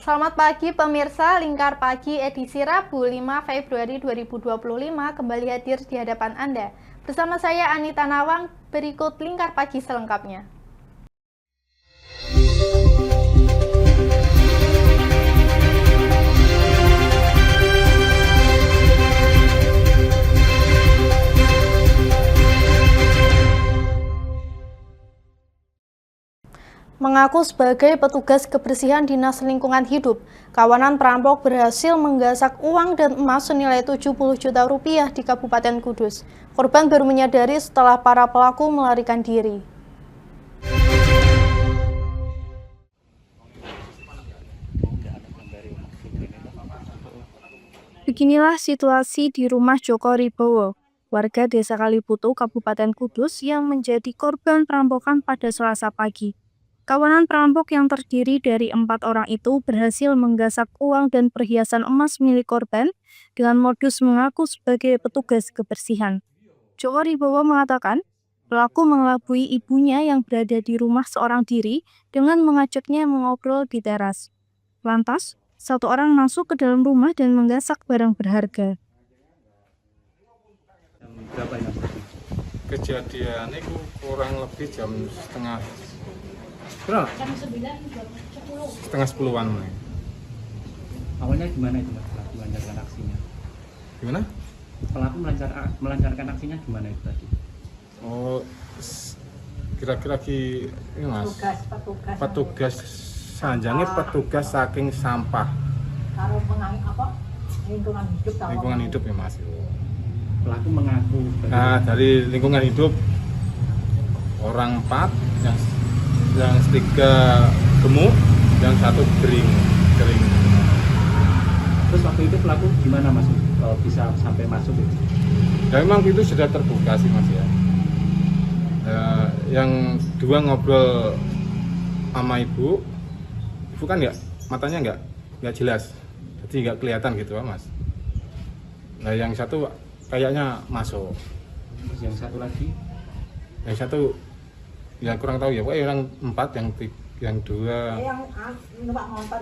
Selamat pagi pemirsa, Lingkar Pagi edisi Rabu 5 Februari 2025 kembali hadir di hadapan Anda. Bersama saya Anita Nawang, berikut Lingkar Pagi selengkapnya. Mengaku sebagai petugas kebersihan Dinas Lingkungan Hidup, kawanan perampok berhasil menggasak uang dan emas senilai 70 juta rupiah di Kabupaten Kudus. Korban baru menyadari setelah para pelaku melarikan diri. Beginilah situasi di rumah Joko Ribowo, warga Desa Kaliputu, Kabupaten Kudus yang menjadi korban perampokan pada Selasa pagi. Kawanan perampok yang terdiri dari 4 orang itu berhasil menggasak uang dan perhiasan emas milik korban dengan modus mengaku sebagai petugas kebersihan. Joko Ribowo mengatakan, pelaku mengelabui ibunya yang berada di rumah seorang diri dengan mengajaknya mengobrol di teras. Lantas, satu orang masuk ke dalam rumah dan menggasak barang berharga. Berapa ini? Kejadian itu kurang lebih jam setengah berapa? Setengah 10-an. Awalnya gimana itu Mas, pelaku melancarkan aksinya? Gimana? Pelaku melancarkan aksinya gimana itu tadi? Oh, kira-kira ini Mas. Petugas sanjange petugas saking sampah. Kalau Lingkungan hidup ya Mas. Pelaku mengaku. Nah, dari lingkungan hidup orang 4 yang 3 gemuk, yang 1 kering. Terus waktu itu pelaku gimana Mas? Kalau bisa sampai masuk itu? Ya memang itu sudah terbuka sih Mas ya. Yang 2 ngobrol sama ibu kan matanya nggak jelas, jadi nggak kelihatan gitu Mas. Nah yang 1 kayaknya masuk. Terus yang satu lagi? Yang 1 ya kurang tahu ya, pokoknya yang 4, yang 2. yang numpak motor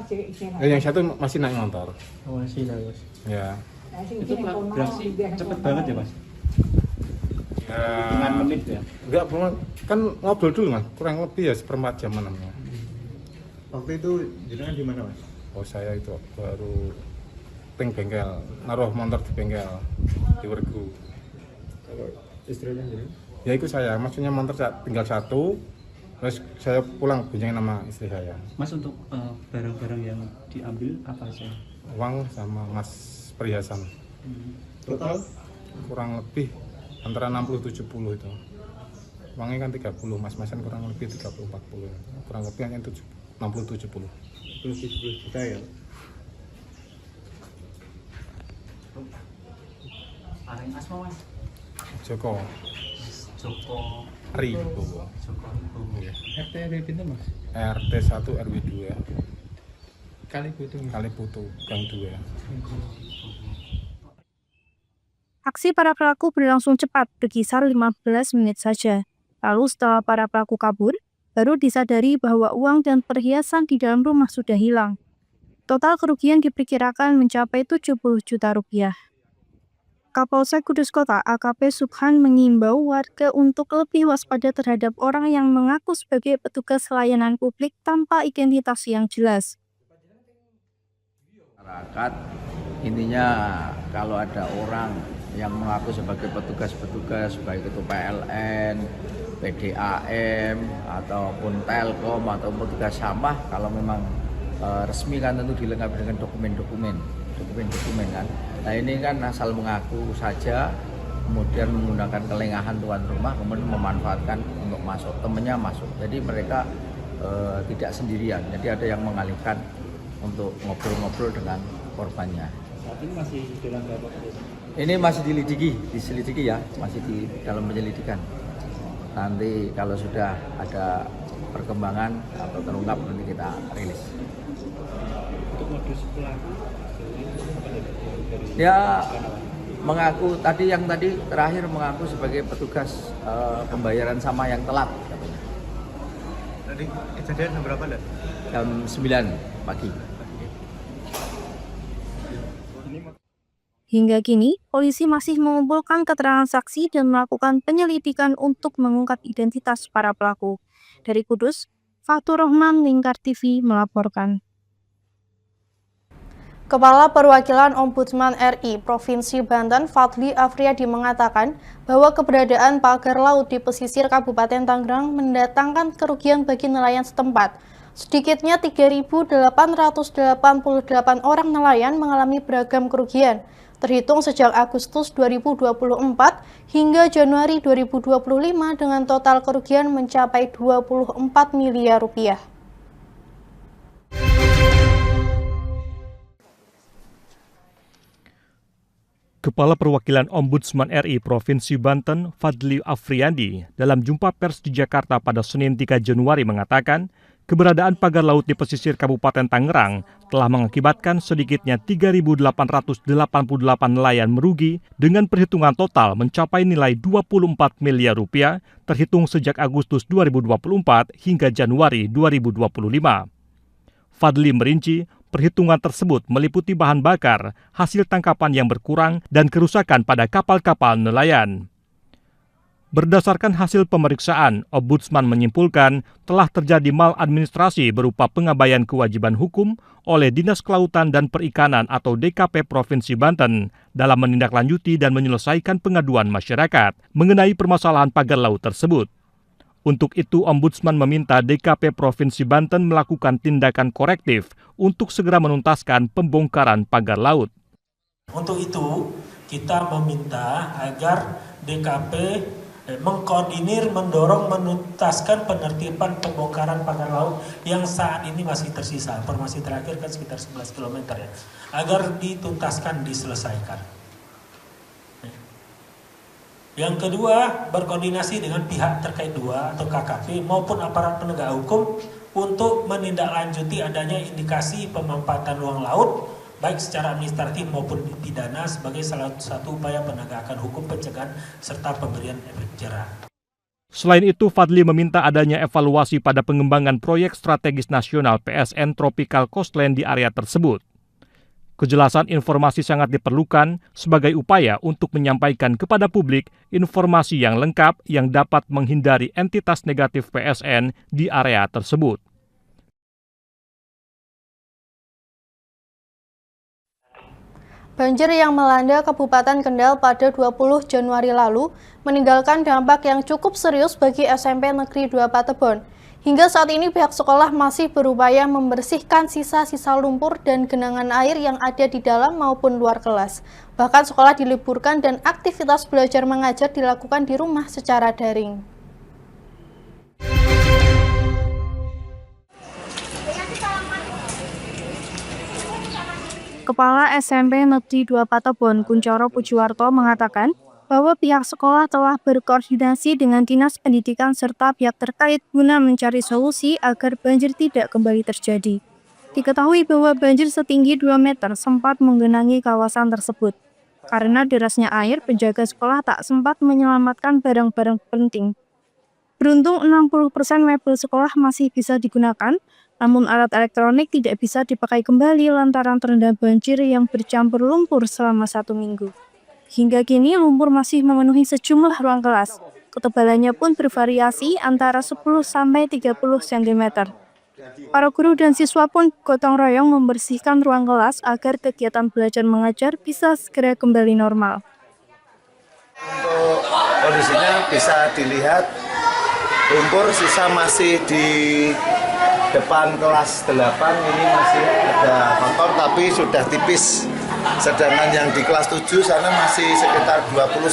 Yang 1 masih naik motor. Oh, masih lah Mas. Ya. Itu pelaku beraksi cepet banget ya Mas? Ya. Hitungan menit ya? Enggak, kan ngobrol dulu Mas, kurang lebih ya 1/4 jam namanya. Waktu itu jenengan di mana Mas? Oh saya itu baru bengkel, naruh motor di bengkel di Wergu. Kalau istrinya jadi? Ya itu saya, maksudnya motor tinggal 1, terus saya pulang boncengan sama istri saya. Mas, untuk barang-barang yang diambil apa aja? Uang sama emas perhiasan. Total? Kurang lebih antara 60-70 itu. Uangnya kan 30, mas-masan kurang lebih 30-40. Kurang lebih hanya 60-70. Plus 10 juta ya? Areng Asma Mas? Joko Joko Ribowo. Joko Ribowo. Iya. RT RW pinten Mas? RT 1 RW 2 Kaliputu. Kaliputu Gang 2. Aksi para pelaku berlangsung cepat, berkisar 15 menit saja. Lalu setelah para pelaku kabur, baru disadari bahwa uang dan perhiasan di dalam rumah sudah hilang. Total kerugian diperkirakan mencapai 70 juta rupiah. Kapolsek Kudus Kota AKP Subhan mengimbau warga untuk lebih waspada terhadap orang yang mengaku sebagai petugas layanan publik tanpa identitas yang jelas. Masyarakat intinya kalau ada orang yang mengaku sebagai petugas baik itu PLN, PDAM ataupun Telkom atau petugas sampah, kalau memang resmi kan tentu dilengkapi dengan dokumen kan. Nah ini kan asal mengaku saja, kemudian menggunakan kelengahan tuan rumah, kemudian memanfaatkan untuk masuk, temennya masuk. Jadi mereka tidak sendirian, jadi ada yang mengalihkan untuk ngobrol-ngobrol dengan korbannya. Saat ini masih dalam berapa? Ini masih diselidiki ya, masih di dalam penyelidikan. Nanti kalau sudah ada perkembangan atau terungkap nanti kita rilis. Untuk modus pelaku? Ya mengaku yang tadi terakhir mengaku sebagai petugas pembayaran sama yang telat. Tadi kejadian jam berapa, Dad? Jam 9 pagi. Hingga kini, polisi masih mengumpulkan keterangan saksi dan melakukan penyelidikan untuk mengungkap identitas para pelaku. Dari Kudus, Fatur Rahman, Lingkar TV melaporkan. Kepala Perwakilan Ombudsman RI Provinsi Banten, Fadli Afriyadi mengatakan bahwa keberadaan pagar laut di pesisir Kabupaten Tangerang mendatangkan kerugian bagi nelayan setempat. Sedikitnya 3.888 orang nelayan mengalami beragam kerugian, terhitung sejak Agustus 2024 hingga Januari 2025 dengan total kerugian mencapai 24 miliar rupiah. Kepala Perwakilan Ombudsman RI Provinsi Banten, Fadli Afriyadi, dalam jumpa pers di Jakarta pada Senin 3 Januari mengatakan, keberadaan pagar laut di pesisir Kabupaten Tangerang telah mengakibatkan sedikitnya 3.888 nelayan merugi dengan perhitungan total mencapai nilai 24 miliar rupiah terhitung sejak Agustus 2024 hingga Januari 2025. Fadli merinci, perhitungan tersebut meliputi bahan bakar, hasil tangkapan yang berkurang, dan kerusakan pada kapal-kapal nelayan. Berdasarkan hasil pemeriksaan, Ombudsman menyimpulkan telah terjadi maladministrasi berupa pengabaian kewajiban hukum oleh Dinas Kelautan dan Perikanan atau DKP Provinsi Banten dalam menindaklanjuti dan menyelesaikan pengaduan masyarakat mengenai permasalahan pagar laut tersebut. Untuk itu, Ombudsman meminta DKP Provinsi Banten melakukan tindakan korektif untuk segera menuntaskan pembongkaran pagar laut. Untuk itu, kita meminta agar DKP mengkoordinir, mendorong, menuntaskan penertiban pembongkaran pagar laut yang saat ini masih tersisa. Informasi terakhir kan sekitar 11 km ya. Agar dituntaskan, diselesaikan. Yang kedua, berkoordinasi dengan pihak terkait dua atau KKP maupun aparat penegak hukum untuk menindaklanjuti adanya indikasi pemanfaatan ruang laut baik secara administratif maupun pidana sebagai salah satu upaya penegakan hukum, pencegahan serta pemberian efek jerah. Selain itu, Fadli meminta adanya evaluasi pada pengembangan proyek strategis nasional PSN Tropical Coastline di area tersebut. Kejelasan informasi sangat diperlukan sebagai upaya untuk menyampaikan kepada publik informasi yang lengkap yang dapat menghindari entitas negatif PSN di area tersebut. Banjir yang melanda Kabupaten Kendal pada 20 Januari lalu meninggalkan dampak yang cukup serius bagi SMP Negeri 2 Patebon. Hingga saat ini pihak sekolah masih berupaya membersihkan sisa-sisa lumpur dan genangan air yang ada di dalam maupun luar kelas. Bahkan sekolah diliburkan dan aktivitas belajar mengajar dilakukan di rumah secara daring. Kepala SMP Negeri 2 Patebon, Kuncoro Pujiwarto mengatakan bahwa pihak sekolah telah berkoordinasi dengan Dinas Pendidikan serta pihak terkait guna mencari solusi agar banjir tidak kembali terjadi. Diketahui bahwa banjir setinggi 2 meter sempat menggenangi kawasan tersebut. Karena derasnya air, penjaga sekolah tak sempat menyelamatkan barang-barang penting. Beruntung 60% mebel sekolah masih bisa digunakan, namun alat elektronik tidak bisa dipakai kembali lantaran terendam banjir yang bercampur lumpur selama 1 minggu. Hingga kini lumpur masih memenuhi sejumlah ruang kelas. Ketebalannya pun bervariasi antara 10-30 cm. Para guru dan siswa pun gotong royong membersihkan ruang kelas agar kegiatan belajar mengajar bisa segera kembali normal. Untuk kondisinya bisa dilihat lumpur sisa masih di depan kelas 8 ini masih ada kotor tapi sudah tipis. Sedangkan yang di kelas 7 sana masih sekitar 20-30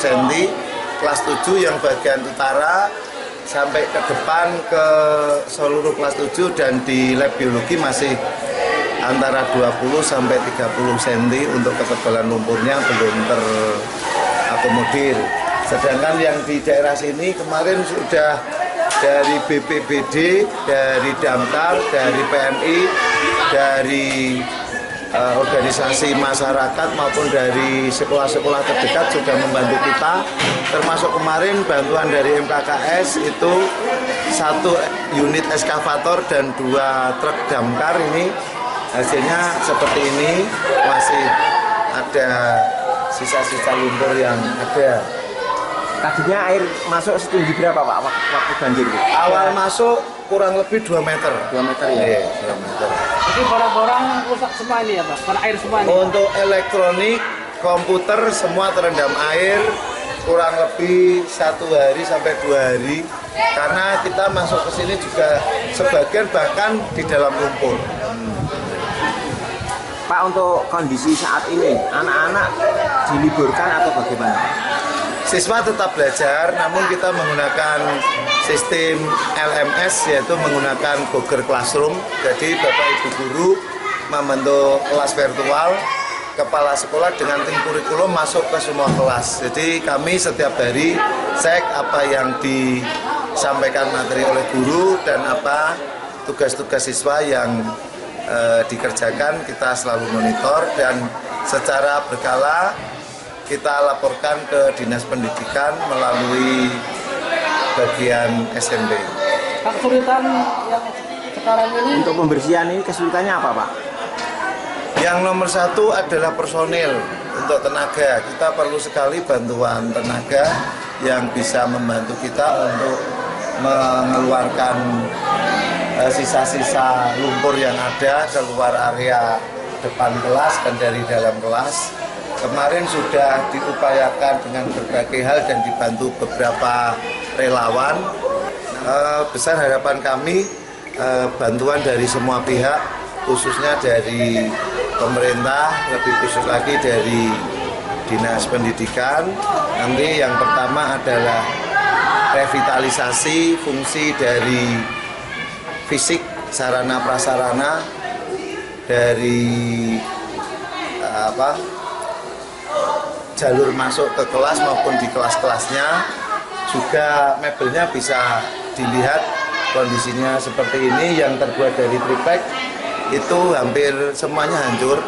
cm. Kelas 7 yang bagian utara sampai ke depan ke seluruh kelas 7 dan di lab biologi masih antara 20-30 cm untuk ketebalan lumpurnya belum terakomodir. Sedangkan yang di daerah sini kemarin sudah dari BPBD, dari Damkar, dari PMI, dari organisasi masyarakat maupun dari sekolah-sekolah terdekat sudah membantu kita, termasuk kemarin bantuan dari MKKS itu 1 unit eskavator dan 2 truk damkar. Ini hasilnya seperti ini, masih ada sisa-sisa lumpur yang ada. Tadinya air masuk setinggi berapa Pak waktu banjir itu? Awal masuk kurang lebih 2 meter. 2 meter ya? Iya, 2 meter. Jadi barang-barang rusak semua ini ya Pak? Karena air semua ini? Untuk elektronik, komputer semua terendam air kurang lebih 1 hari sampai 2 hari. Karena kita masuk ke sini juga sebagian bahkan di dalam lumpur. Pak, untuk kondisi saat ini, anak-anak diliburkan atau bagaimana? Siswa tetap belajar, namun kita menggunakan sistem LMS, yaitu menggunakan Google Classroom. Jadi Bapak Ibu Guru membentuk kelas virtual, kepala sekolah dengan tim kurikulum masuk ke semua kelas. Jadi kami setiap hari cek apa yang disampaikan materi oleh guru dan apa tugas-tugas siswa yang dikerjakan, kita selalu monitor dan secara berkala kita laporkan ke Dinas Pendidikan melalui bagian SMP. Kesulitan yang sekarang ini? Untuk pembersihan ini kesulitannya apa Pak? Yang nomor 1 adalah personil. Untuk tenaga, kita perlu sekali bantuan tenaga yang bisa membantu kita untuk mengeluarkan sisa-sisa lumpur yang ada keluar area depan kelas dan dari dalam kelas. Kemarin sudah diupayakan dengan berbagai hal dan dibantu beberapa relawan. Besar harapan kami bantuan dari semua pihak, khususnya dari pemerintah, lebih khusus lagi dari Dinas Pendidikan. Nanti yang pertama adalah revitalisasi fungsi dari fisik, sarana prasarana dari jalur masuk ke kelas maupun di kelas-kelasnya. Juga mebelnya bisa dilihat kondisinya seperti ini, yang terbuat dari triplek itu hampir semuanya hancur.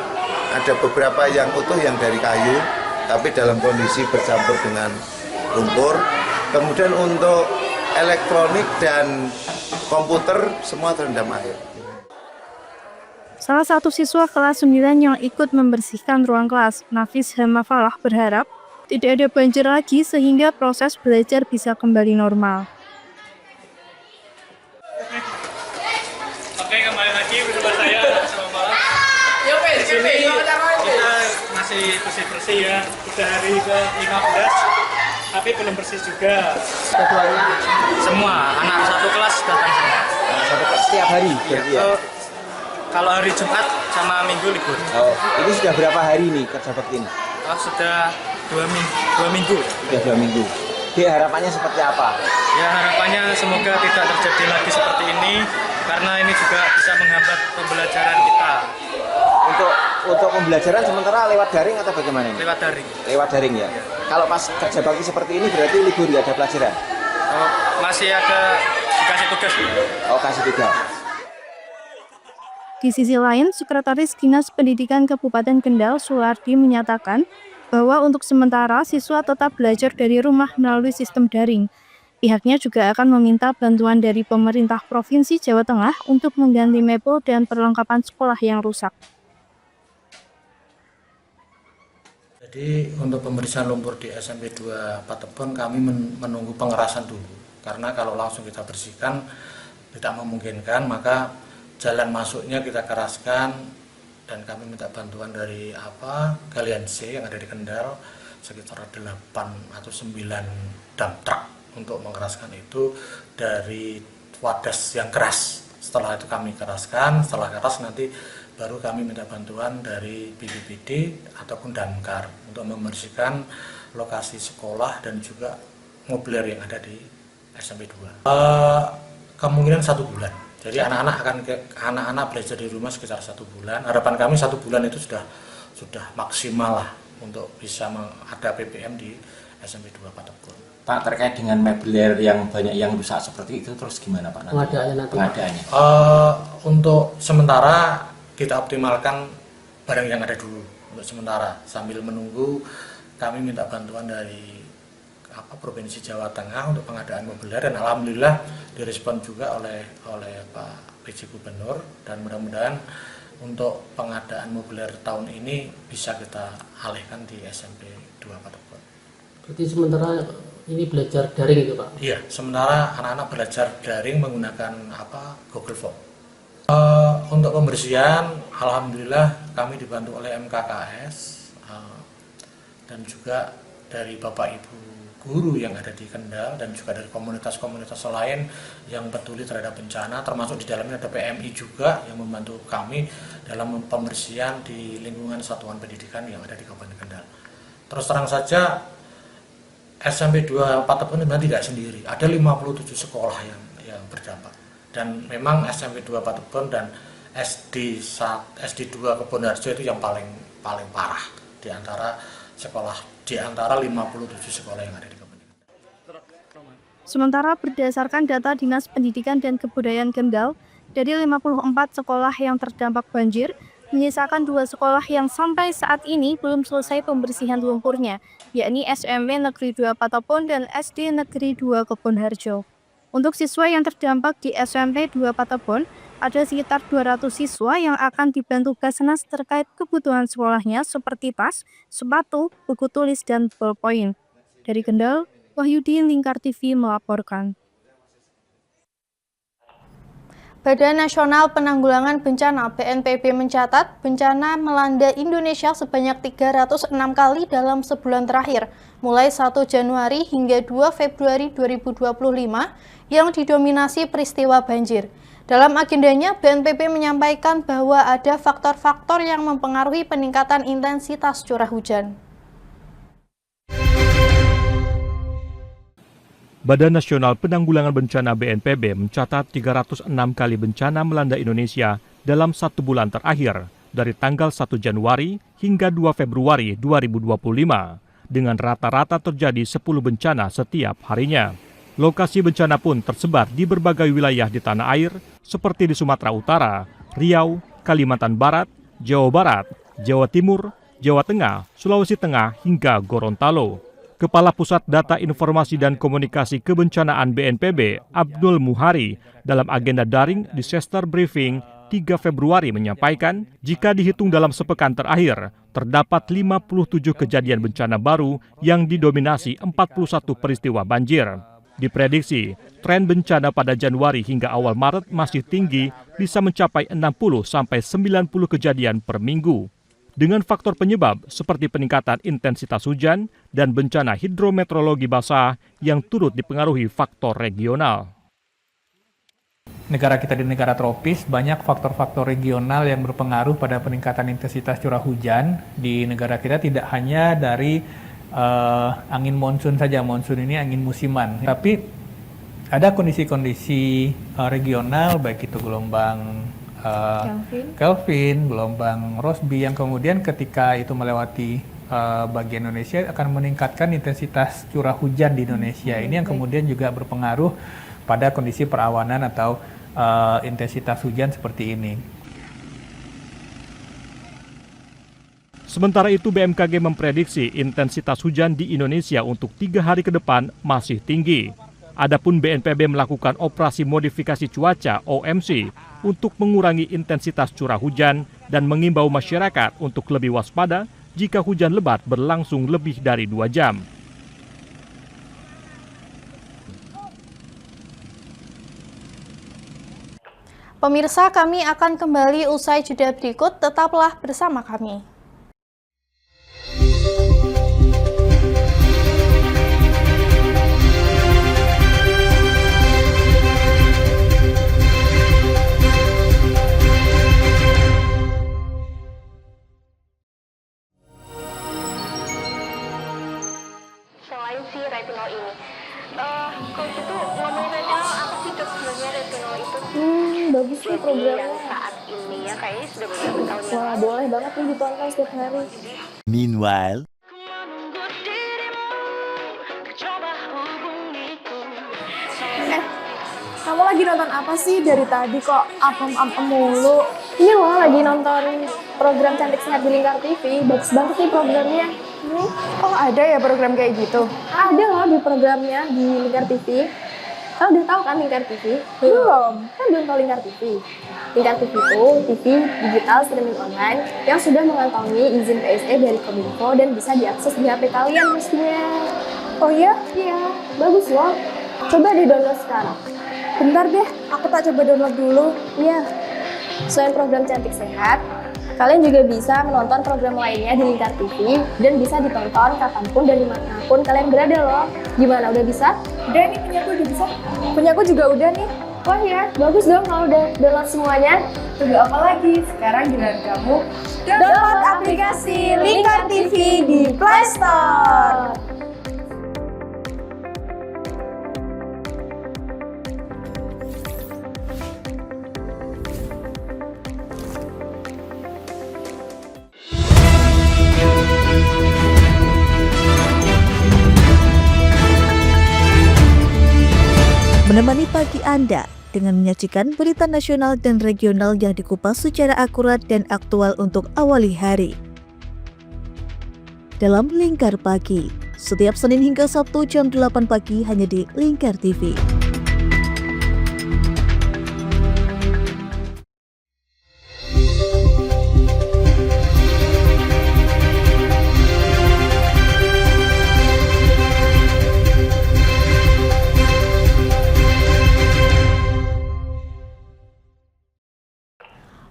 Ada beberapa yang utuh yang dari kayu, tapi dalam kondisi bercampur dengan lumpur. Kemudian untuk elektronik dan komputer semua terendam air. Salah satu siswa kelas 9 yang ikut membersihkan ruang kelas, Nafis Hamafalah, berharap tidak ada banjir lagi sehingga proses belajar bisa kembali normal. Oke, kembali lagi bersama saya sama Malah. Di sini kita masih bersih-bersih ya. Udah hari ke-15, tapi belum bersih juga. Ketuanya? Semua anak satu kelas datang semua. Satu kelas setiap hari berarti ya? Kalau hari Jumat sama Minggu libur. Oh, ini sudah berapa hari nih kerja bakti ini? Oh, sudah 2 minggu. Sudah 2 minggu. Jadi harapannya seperti apa? Ya, harapannya semoga tidak terjadi lagi seperti ini, karena ini juga bisa menghambat pembelajaran kita. Untuk pembelajaran sementara lewat daring atau bagaimana ini? Lewat daring. Lewat daring ya? Kalau pas kerja bakti seperti ini berarti libur ya, ada pelajaran? Oh, masih ada dikasih tugas. Oh, kasih tugas. Di sisi lain, Sekretaris Dinas Pendidikan Kabupaten Kendal, Sulardi, menyatakan bahwa untuk sementara siswa tetap belajar dari rumah melalui sistem daring. Pihaknya juga akan meminta bantuan dari pemerintah Provinsi Jawa Tengah untuk mengganti mebel dan perlengkapan sekolah yang rusak. Jadi untuk pembersihan lumpur di SMP 2 Patebon kami menunggu pengerasan dulu. Karena kalau langsung kita bersihkan tidak memungkinkan, maka jalan masuknya kita keraskan dan kami minta bantuan dari Galian C yang ada di Kendal sekitar 8 atau 9 dump truck untuk mengeraskan itu dari wadas yang keras. Setelah itu kami keraskan, setelah keras nanti baru kami minta bantuan dari BPBD ataupun Damkar untuk membersihkan lokasi sekolah dan juga mobiliar yang ada di SMP 2. Kemungkinan 1 bulan. Jadi anak-anak belajar di rumah sekitar 1 bulan. Harapan kami 1 bulan itu sudah maksimal lah untuk bisa ada PPM di SMP 2 Patebon. Pak, terkait dengan mobiliar yang banyak yang rusak seperti itu terus gimana Pak nanti? Pengadaannya. Untuk sementara kita optimalkan barang yang ada dulu untuk sementara, sambil menunggu kami minta bantuan dari Provinsi Jawa Tengah untuk pengadaan mobiliar, dan alhamdulillah direspon juga oleh Pak PJ Gubernur, dan mudah-mudahan untuk pengadaan moduler tahun ini bisa kita alihkan di SMP 2 Patepon. Berarti sementara ini belajar daring itu Pak? Iya, sementara anak-anak belajar daring menggunakan Google Form. Untuk pembersihan, alhamdulillah kami dibantu oleh MKKS dan juga dari Bapak Ibu guru yang ada di Kendal dan juga dari komunitas-komunitas lain yang peduli terhadap bencana, termasuk di dalamnya ada PMI juga yang membantu kami dalam pembersihan di lingkungan satuan pendidikan yang ada di Kabupaten Kendal. Terus terang saja SMP 2 Patepon memang tidak sendiri, ada 57 sekolah yang berdampak. Dan memang SMP 2 Patepon dan SD 2 Kebonharjo itu yang paling parah di antara 57 sekolah yang ada di Kabupaten Kendal. Sementara berdasarkan data Dinas Pendidikan dan Kebudayaan Kendal, dari 54 sekolah yang terdampak banjir, menyisakan 2 sekolah yang sampai saat ini belum selesai pembersihan lumpurnya, yakni SMP Negeri 2 Patepon dan SD Negeri 2 Kebonharjo. Untuk siswa yang terdampak di SMP 2 Patepon, ada sekitar 200 siswa yang akan dibantu Basnas terkait kebutuhan sekolahnya seperti tas, sepatu, buku tulis, dan ballpoint. Dari Kendal, Wahyudi, Lingkar TV melaporkan. Badan Nasional Penanggulangan Bencana (BNPB) mencatat bencana melanda Indonesia sebanyak 306 kali dalam sebulan terakhir, mulai 1 Januari hingga 2 Februari 2025 yang didominasi peristiwa banjir. Dalam agendanya, BNPB menyampaikan bahwa ada faktor-faktor yang mempengaruhi peningkatan intensitas curah hujan. Badan Nasional Penanggulangan Bencana (BNPB) mencatat 306 kali bencana melanda Indonesia dalam 1 bulan terakhir, dari tanggal 1 Januari hingga 2 Februari 2025, dengan rata-rata terjadi 10 bencana setiap harinya. Lokasi bencana pun tersebar di berbagai wilayah di tanah air, seperti di Sumatera Utara, Riau, Kalimantan Barat, Jawa Barat, Jawa Timur, Jawa Tengah, Sulawesi Tengah, hingga Gorontalo. Kepala Pusat Data Informasi dan Komunikasi Kebencanaan BNPB, Abdul Muhari, dalam agenda daring Disaster Briefing 3 Februari menyampaikan, jika dihitung dalam sepekan terakhir, terdapat 57 kejadian bencana baru yang didominasi 41 peristiwa banjir. Diprediksi, tren bencana pada Januari hingga awal Maret masih tinggi, bisa mencapai 60-90 kejadian per minggu. Dengan faktor penyebab seperti peningkatan intensitas hujan dan bencana hidrometeorologi basah yang turut dipengaruhi faktor regional. Negara kita di negara tropis, banyak faktor-faktor regional yang berpengaruh pada peningkatan intensitas curah hujan. Di negara kita tidak hanya dari angin monsun saja, monsun ini angin musiman. Tapi ada kondisi-kondisi regional, baik itu gelombang Kelvin, gelombang Rossby, yang kemudian ketika itu melewati bagian Indonesia akan meningkatkan intensitas curah hujan di Indonesia. Ini yang kemudian juga berpengaruh pada kondisi perawanan atau intensitas hujan seperti ini. Sementara itu, BMKG memprediksi intensitas hujan di Indonesia untuk 3 hari ke depan masih tinggi. Adapun BNPB melakukan operasi modifikasi cuaca (OMC) untuk mengurangi intensitas curah hujan dan mengimbau masyarakat untuk lebih waspada jika hujan lebat berlangsung lebih dari 2 jam. Pemirsa, kami akan kembali usai jeda berikut, tetaplah bersama kami. Selain si retinol ini, kalau gitu ngomongin retinol, apa sih dok sebenarnya retinol itu? Bagus sih programnya. Yang saat ini ya kayaknya sudah beberapa tahun yang Wah, boleh banget nih ditonton setiap hari. Meanwhile, kamu lagi nonton apa sih dari tadi kok apem-apem mulu? Ini loh lagi nonton program Cantik Sehat di Lingkar TV. Bagus banget nih programnya. Oh, ada ya program kayak gitu? Ada loh di programnya di Lingkar TV. Kakak udah tahu kan Lingkar TV? Belum, kan belum tahu Lingkar TV. Lingkar TV itu TV digital streaming online yang sudah mengantongi izin PSE dari Kominfo dan bisa diakses di HP kalian mestinya. Oh iya? Iya, bagus loh. Coba di-download sekarang. Bentar deh, aku tak coba download dulu. Iya. Selain program Cantik Sehat, kalian juga bisa menonton program lainnya di Lingkar TV dan bisa ditonton kapanpun dan dimanapun kalian berada loh. Gimana, udah bisa? Udah nih, punyaku udah bisa. Punyaku juga udah nih. Wah ya, bagus dong kalau udah download semuanya. Tunggu apa lagi? Sekarang giliran kamu download aplikasi Lingkar TV di Play Store. Menemani pagi Anda dengan menyajikan berita nasional dan regional yang dikupas secara akurat dan aktual untuk awali hari. Dalam Lingkar Pagi, setiap Senin hingga Sabtu jam 8 pagi hanya di Lingkar TV.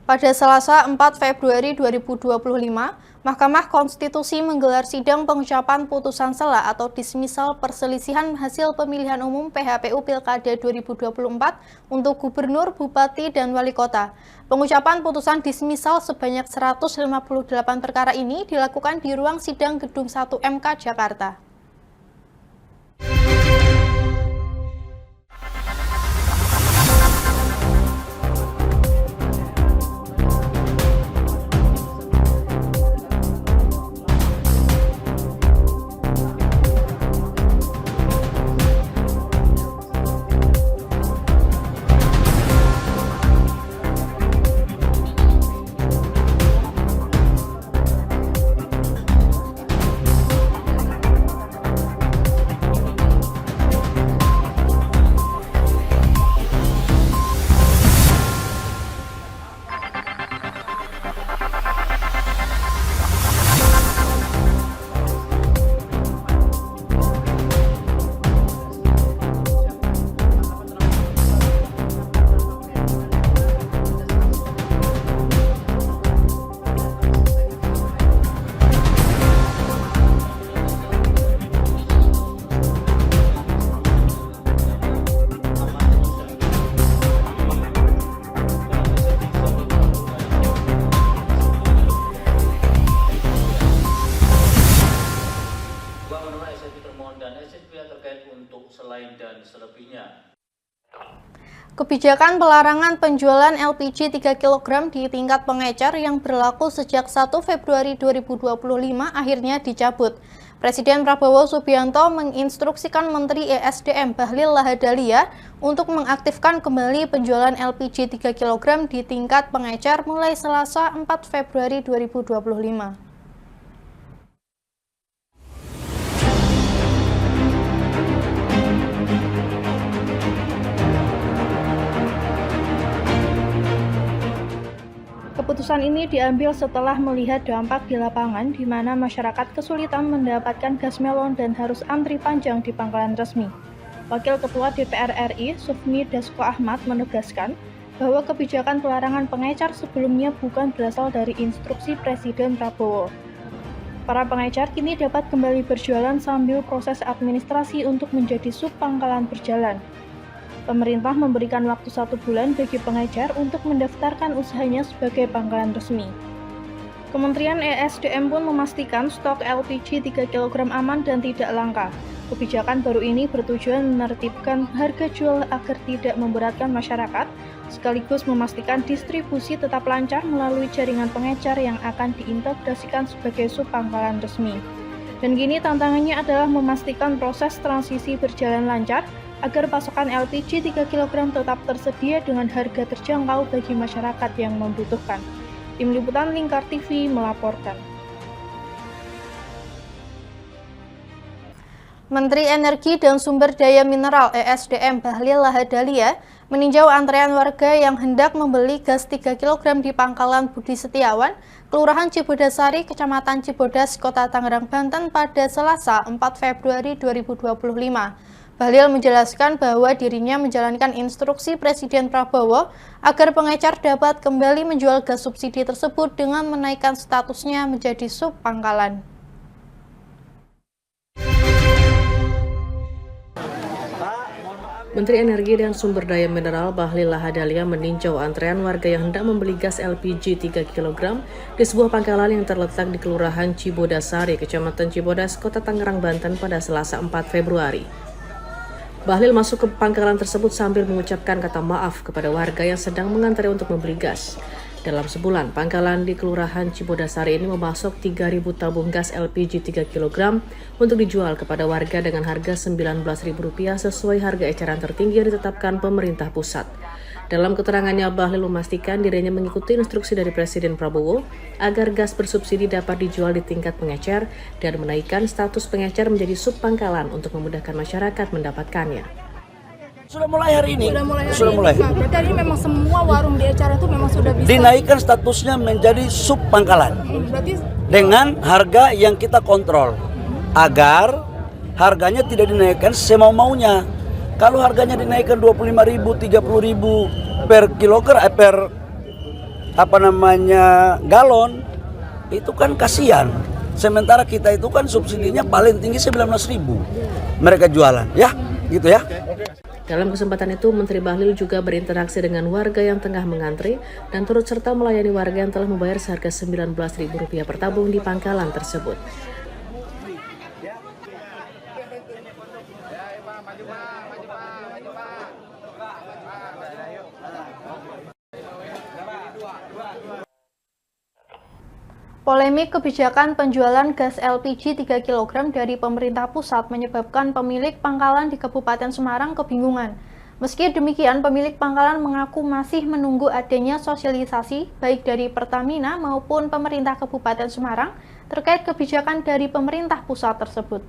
Pada Selasa 4 Februari 2025, Mahkamah Konstitusi menggelar sidang pengucapan putusan sela atau dismisal perselisihan hasil pemilihan umum PHPU Pilkada 2024 untuk gubernur, bupati, dan wali kota. Pengucapan putusan dismisal sebanyak 158 perkara ini dilakukan di ruang sidang Gedung 1 MK Jakarta. Kebijakan pelarangan penjualan LPG 3 kg di tingkat pengecer yang berlaku sejak 1 Februari 2025 akhirnya dicabut. Presiden Prabowo Subianto menginstruksikan Menteri ESDM Bahlil Lahadalia untuk mengaktifkan kembali penjualan LPG 3 kg di tingkat pengecer mulai Selasa 4 Februari 2025. Keputusan ini diambil setelah melihat dampak di lapangan di mana masyarakat kesulitan mendapatkan gas melon dan harus antri panjang di pangkalan resmi. Wakil Ketua DPR RI, Sufmi Dasko Ahmad, menegaskan bahwa kebijakan pelarangan pengecar sebelumnya bukan berasal dari instruksi Presiden Prabowo. Para pengecar kini dapat kembali berjualan sambil proses administrasi untuk menjadi sub pangkalan berjalan. Pemerintah memberikan waktu 1 bulan bagi pengecar untuk mendaftarkan usahanya sebagai pangkalan resmi. Kementerian ESDM pun memastikan stok LPG 3 kg aman dan tidak langka. Kebijakan baru ini bertujuan menertibkan harga jual agar tidak memberatkan masyarakat, sekaligus memastikan distribusi tetap lancar melalui jaringan pengecar yang akan diintegrasikan sebagai sub pangkalan resmi. Dan kini tantangannya adalah memastikan proses transisi berjalan lancar, agar pasokan LPG 3 kg tetap tersedia dengan harga terjangkau bagi masyarakat yang membutuhkan. Tim Liputan Lingkar TV melaporkan. Menteri Energi dan Sumber Daya Mineral (ESDM) Bahlil Lahadalia meninjau antrean warga yang hendak membeli gas 3 kg di Pangkalan Budi Setiawan, Kelurahan Cibodasari, Kecamatan Cibodas, Kota Tangerang, Banten pada Selasa 4 Februari 2025. Bahlil menjelaskan bahwa dirinya menjalankan instruksi Presiden Prabowo agar pengecer dapat kembali menjual gas subsidi tersebut dengan menaikkan statusnya menjadi sub pangkalan. Menteri Energi dan Sumber Daya Mineral Bahlil Lahadalia meninjau antrean warga yang hendak membeli gas LPG 3 kg di sebuah pangkalan yang terletak di Kelurahan Cibodasari, Kecamatan Cibodas, Kota Tangerang, Banten pada Selasa 4 Februari. Bahlil masuk ke pangkalan tersebut sambil mengucapkan kata maaf kepada warga yang sedang mengantre untuk membeli gas. Dalam sebulan, pangkalan di Kelurahan Cibodasari ini memasok 3.000 tabung gas LPG 3 kg untuk dijual kepada warga dengan harga Rp19.000 sesuai harga eceran tertinggi yang ditetapkan pemerintah pusat. Dalam keterangannya, Bahlil memastikan dirinya mengikuti instruksi dari Presiden Prabowo agar gas bersubsidi dapat dijual di tingkat pengecer dan menaikkan status pengecer menjadi sub pangkalan untuk memudahkan masyarakat mendapatkannya. Sudah mulai hari ini. Sudah mulai. Nah, berarti ini memang semua warung di acara itu memang sudah bisa dinaikkan statusnya menjadi sub pangkalan. Berarti dengan harga yang kita kontrol agar harganya tidak dinaikkan semau-maunya. Kalau harganya dinaikkan 25.000, 30.000 per kilogram galon, itu kan kasihan. Sementara kita itu kan subsidinya paling tinggi 19.000. Mereka jualan, ya, gitu ya. Dalam kesempatan itu, Menteri Bahlil juga berinteraksi dengan warga yang tengah mengantri dan turut serta melayani warga yang telah membayar seharga Rp19.000 per tabung di pangkalan tersebut. Polemik kebijakan penjualan gas LPG 3 kg dari pemerintah pusat menyebabkan pemilik pangkalan di Kabupaten Semarang kebingungan. Meski demikian, pemilik pangkalan mengaku masih menunggu adanya sosialisasi baik dari Pertamina maupun pemerintah Kabupaten Semarang terkait kebijakan dari pemerintah pusat tersebut.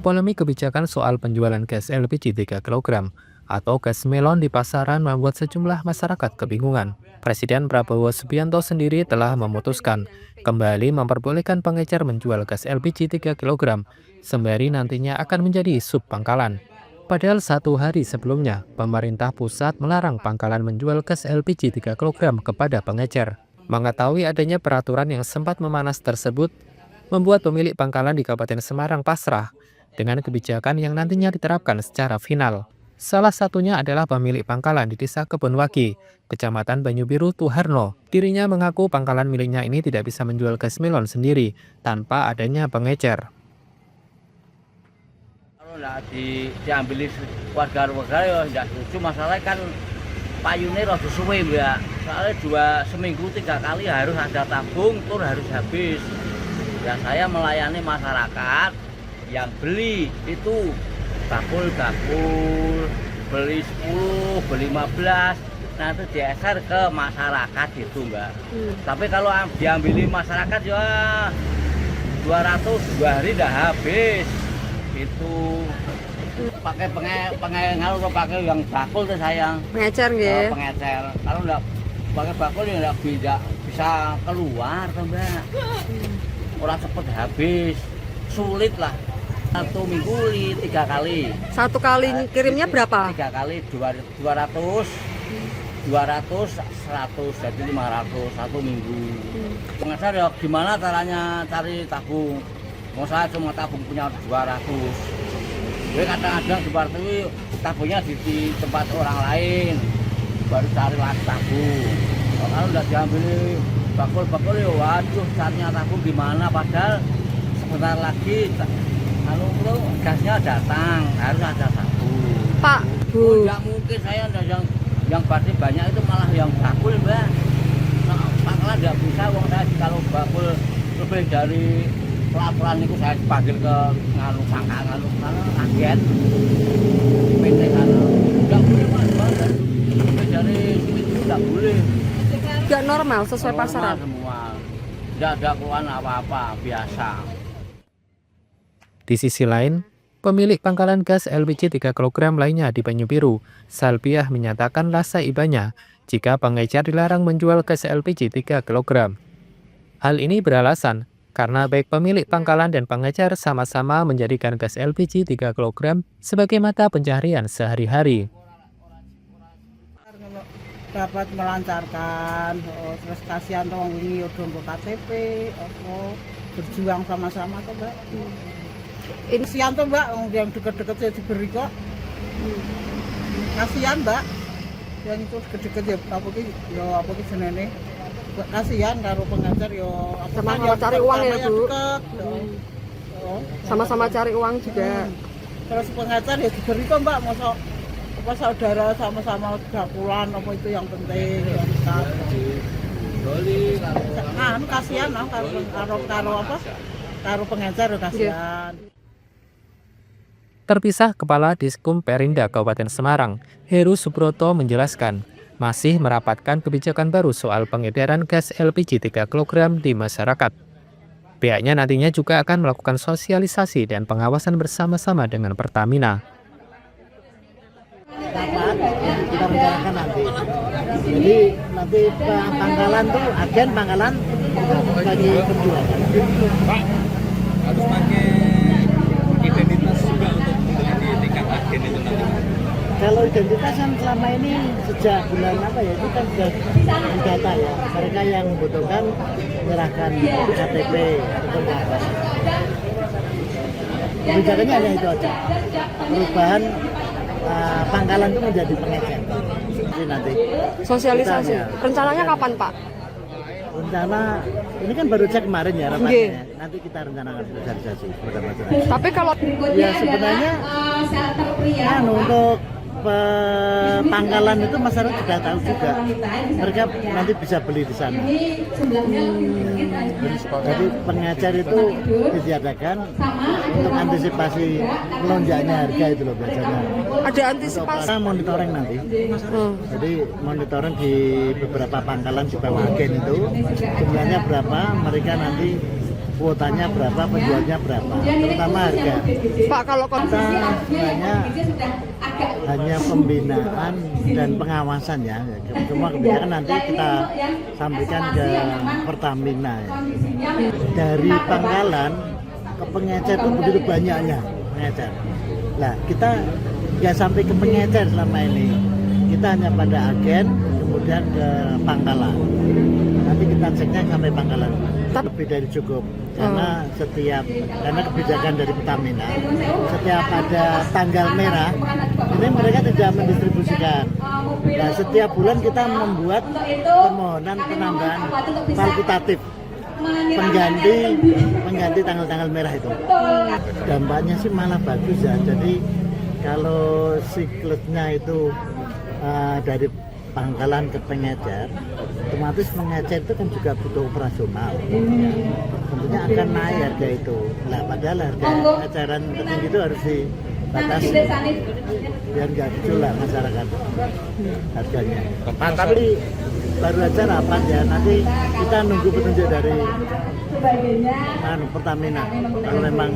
Polemik kebijakan soal penjualan gas LPG 3 kg atau gas melon di pasaran membuat sejumlah masyarakat kebingungan. Presiden Prabowo Subianto sendiri telah memutuskan kembali memperbolehkan pengecer menjual gas LPG 3 kg, sembari nantinya akan menjadi sub pangkalan. Padahal 1 hari sebelumnya, pemerintah pusat melarang pangkalan menjual gas LPG 3 kg kepada pengecer. Mengetahui adanya peraturan yang sempat memanas tersebut, membuat pemilik pangkalan di Kabupaten Semarang pasrah dengan kebijakan yang nantinya diterapkan secara final. Salah satunya adalah pemilik pangkalan di Desa Kebonwagi, Kecamatan Banyubiru, Tuharno. Dirinya mengaku pangkalan miliknya ini tidak bisa menjual gas melon sendiri tanpa adanya pengecer. Kalau tidak diambil warga-warga ya tidak setuju, masalah kan payune rada suwe Mbak. Soalnya seminggu 3 kali harus ada tabung, tur harus habis. Ya saya melayani masyarakat yang beli itu bakul, beli 10, beli 15, nah itu dieser ke masyarakat gitu Mbak. Tapi kalau diambil masyarakat ya 200 2 hari dah habis itu. Pakai pengengal atau pakai yang bakul tuh sayang. Pengecer gitu. Pengecer. Kalau enggak pakai bakul ya enggak bisa keluar tuh Mbak. Orang cepet habis, sulit lah. 1 minggu 3 kali. 1 kali kirimnya berapa? 3 kali 200, 100, jadi 500 1 minggu. Pengecer ya gimana caranya cari tabung? Mau saya cuma tabung punya 200. Jadi kadang-kadang di partai tabungnya di tempat orang lain, baru cari lagi tabung. Kalau udah diambil bakul ya waduh carinya tabung gimana, padahal sebentar lagi kalau gasnya datang harus ada tabung. Pak, Bu. Nggak mungkin saya yang pasti banyak itu malah yang bakul Mbak. Nah, pangkalan nggak bisa, wong saya kalau bakul lebih dari pelaporan itu saya dipanggil ke pangkalan agen PT nggak boleh Mas, lebih dari itu nggak boleh. Nggak normal sesuai pasaran? Semua. Tidak ada keluhan apa-apa, biasa. Di sisi lain, pemilik pangkalan gas LPG 3 kg lainnya di Banyu Biru, Salpiah menyatakan rasa ibanya jika pengecer dilarang menjual gas LPG 3 kg. Hal ini beralasan karena baik pemilik pangkalan dan pengecer sama-sama menjadikan gas LPG 3 kg sebagai mata pencaharian sehari-hari. Dapat melancarkan, terus kasihan dong ini udah KTP, berjuang sama-sama tuh Mbak. Kasihan tuh Mbak, yang deket-deket saya diberi kok. Kasihan Mbak, yang itu deket-deket ya apa ki jenenge. Kasihan karo pengajar yo sama-sama cari uang ya Bu. Sama-sama cari uang juga. Terus pengajar ya diberi kok Mbak, masa apa saudara sama-sama gakulan apa itu yang penting yang kasihan karo pengajar kasihan. Terpisah Kepala Diskum Perinda Kabupaten Semarang, Heru Subroto menjelaskan, masih merapatkan kebijakan baru soal pengedaran gas LPG 3 kg di masyarakat. Pihaknya nantinya juga akan melakukan sosialisasi dan pengawasan bersama-sama dengan Pertamina. Kita rencanakan nanti. Jadi nanti pangkalan tuh agen pangkalan bagi penjualan. Pak, harus pakai identitas juga untuk di tingkat agen itu nanti. Kalau identitas kan selama ini sejak bulan apa ya itu kan sudah didata ya. Mereka yang membutuhkan menyerahkan KTP ataupun apa. Kebijakannya hanya itu aja. Perubahan pangkalan itu menjadi pengecer. Jadi nanti sosialisasi. Rencananya kapan Pak? Rencana ini kan baru cek kemarin ya rapatnya. Nanti kita rencanakan sosialisasi bersama-sama. Tapi kalau ya sebenarnya untuk pangkalan itu masyarakat sudah tahu juga. Mereka nanti bisa beli di sana. Jadi pengecer itu ditiadakan untuk antisipasi melonjaknya harga itu loh biasanya. Ada antisipasi. Monitoring nanti. Jadi monitoring di beberapa pangkalan di bawah agen itu jumlahnya berapa, mereka nanti kuotanya berapa, penjualnya berapa, terutama harga. Pak, kalau kita hanya pembinaan dan pengawasan ya. Semua kebijakan nanti kita sampaikan ke Pertamina ya. Dari pangkalan ke pengecer itu begitu banyaknya pengecer. Nah, kita nggak sampai ke pengecer selama ini. Kita hanya pada agen, kemudian ke pangkalan. Nanti kita ceknya sampai pangkalan. Lebih dari cukup. Karena karena kebijakan dari Pertamina, setiap ada tanggal merah, ini mereka tidak mendistribusikan. Nah, setiap bulan kita membuat permohonan penambahan fakultatif pengganti tanggal-tanggal merah itu. Dampaknya sih malah bagus ya. Jadi kalau siklusnya itu dari pangkalan ke pengecer, otomatis pengecer itu kan juga butuh operasional. Tentunya akan naik harga itu. Nah, padahal harga eceran tertinggi itu harus dibatasi biar nggak dijual masyarakat harganya. Tapi baru aja rapat ya, nanti kita nunggu petunjuk dari Pertamina. Kalau memang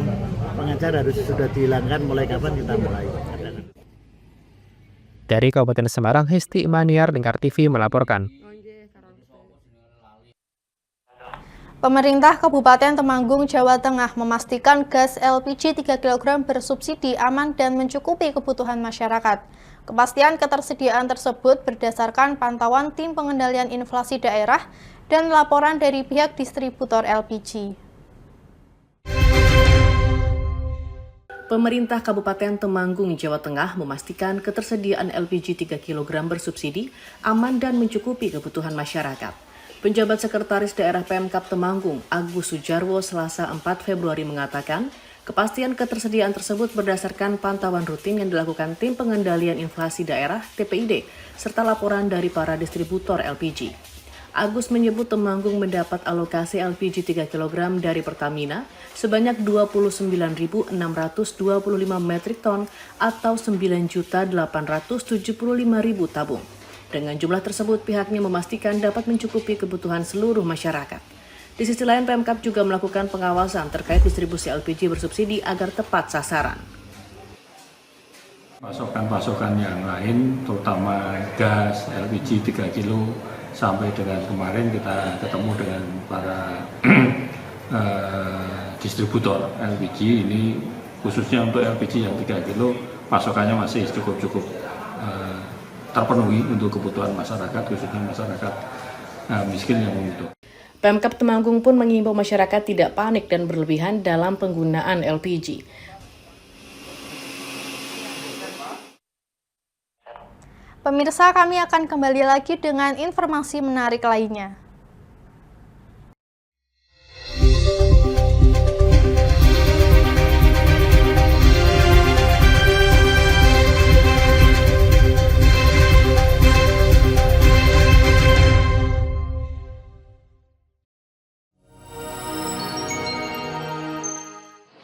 pengecer harus sudah dihilangkan, mulai kapan kita mulai. Dari Kabupaten Semarang, Hesti Imaniar, Lingkar TV melaporkan. Pemerintah Kabupaten Temanggung, Jawa Tengah memastikan gas LPG 3 kg bersubsidi aman dan mencukupi kebutuhan masyarakat. Kepastian ketersediaan tersebut berdasarkan pantauan Tim Pengendalian Inflasi Daerah dan laporan dari pihak distributor LPG. Pemerintah Kabupaten Temanggung, Jawa Tengah memastikan ketersediaan LPG 3 kg bersubsidi aman dan mencukupi kebutuhan masyarakat. Penjabat Sekretaris Daerah Pemkab Temanggung, Agus Sujarwo, Selasa 4 Februari mengatakan, kepastian ketersediaan tersebut berdasarkan pantauan rutin yang dilakukan Tim Pengendalian Inflasi Daerah (TPID) serta laporan dari para distributor LPG. Agus menyebut Temanggung mendapat alokasi LPG 3 kg dari Pertamina sebanyak 29.625 metrik ton atau 9.875.000 tabung. Dengan jumlah tersebut, pihaknya memastikan dapat mencukupi kebutuhan seluruh masyarakat. Di sisi lain, Pemkab juga melakukan pengawasan terkait distribusi LPG bersubsidi agar tepat sasaran. Pasokan-pasokan yang lain, terutama gas, LPG 3 kilo, sampai dengan kemarin kita ketemu dengan para distributor LPG ini, khususnya untuk LPG yang 3 kilo, pasokannya masih cukup terpenuhi untuk kebutuhan masyarakat, khususnya masyarakat miskin yang membutuhkan. Pemkab Temanggung pun mengimbau masyarakat tidak panik dan berlebihan dalam penggunaan LPG. Pemirsa, kami akan kembali lagi dengan informasi menarik lainnya.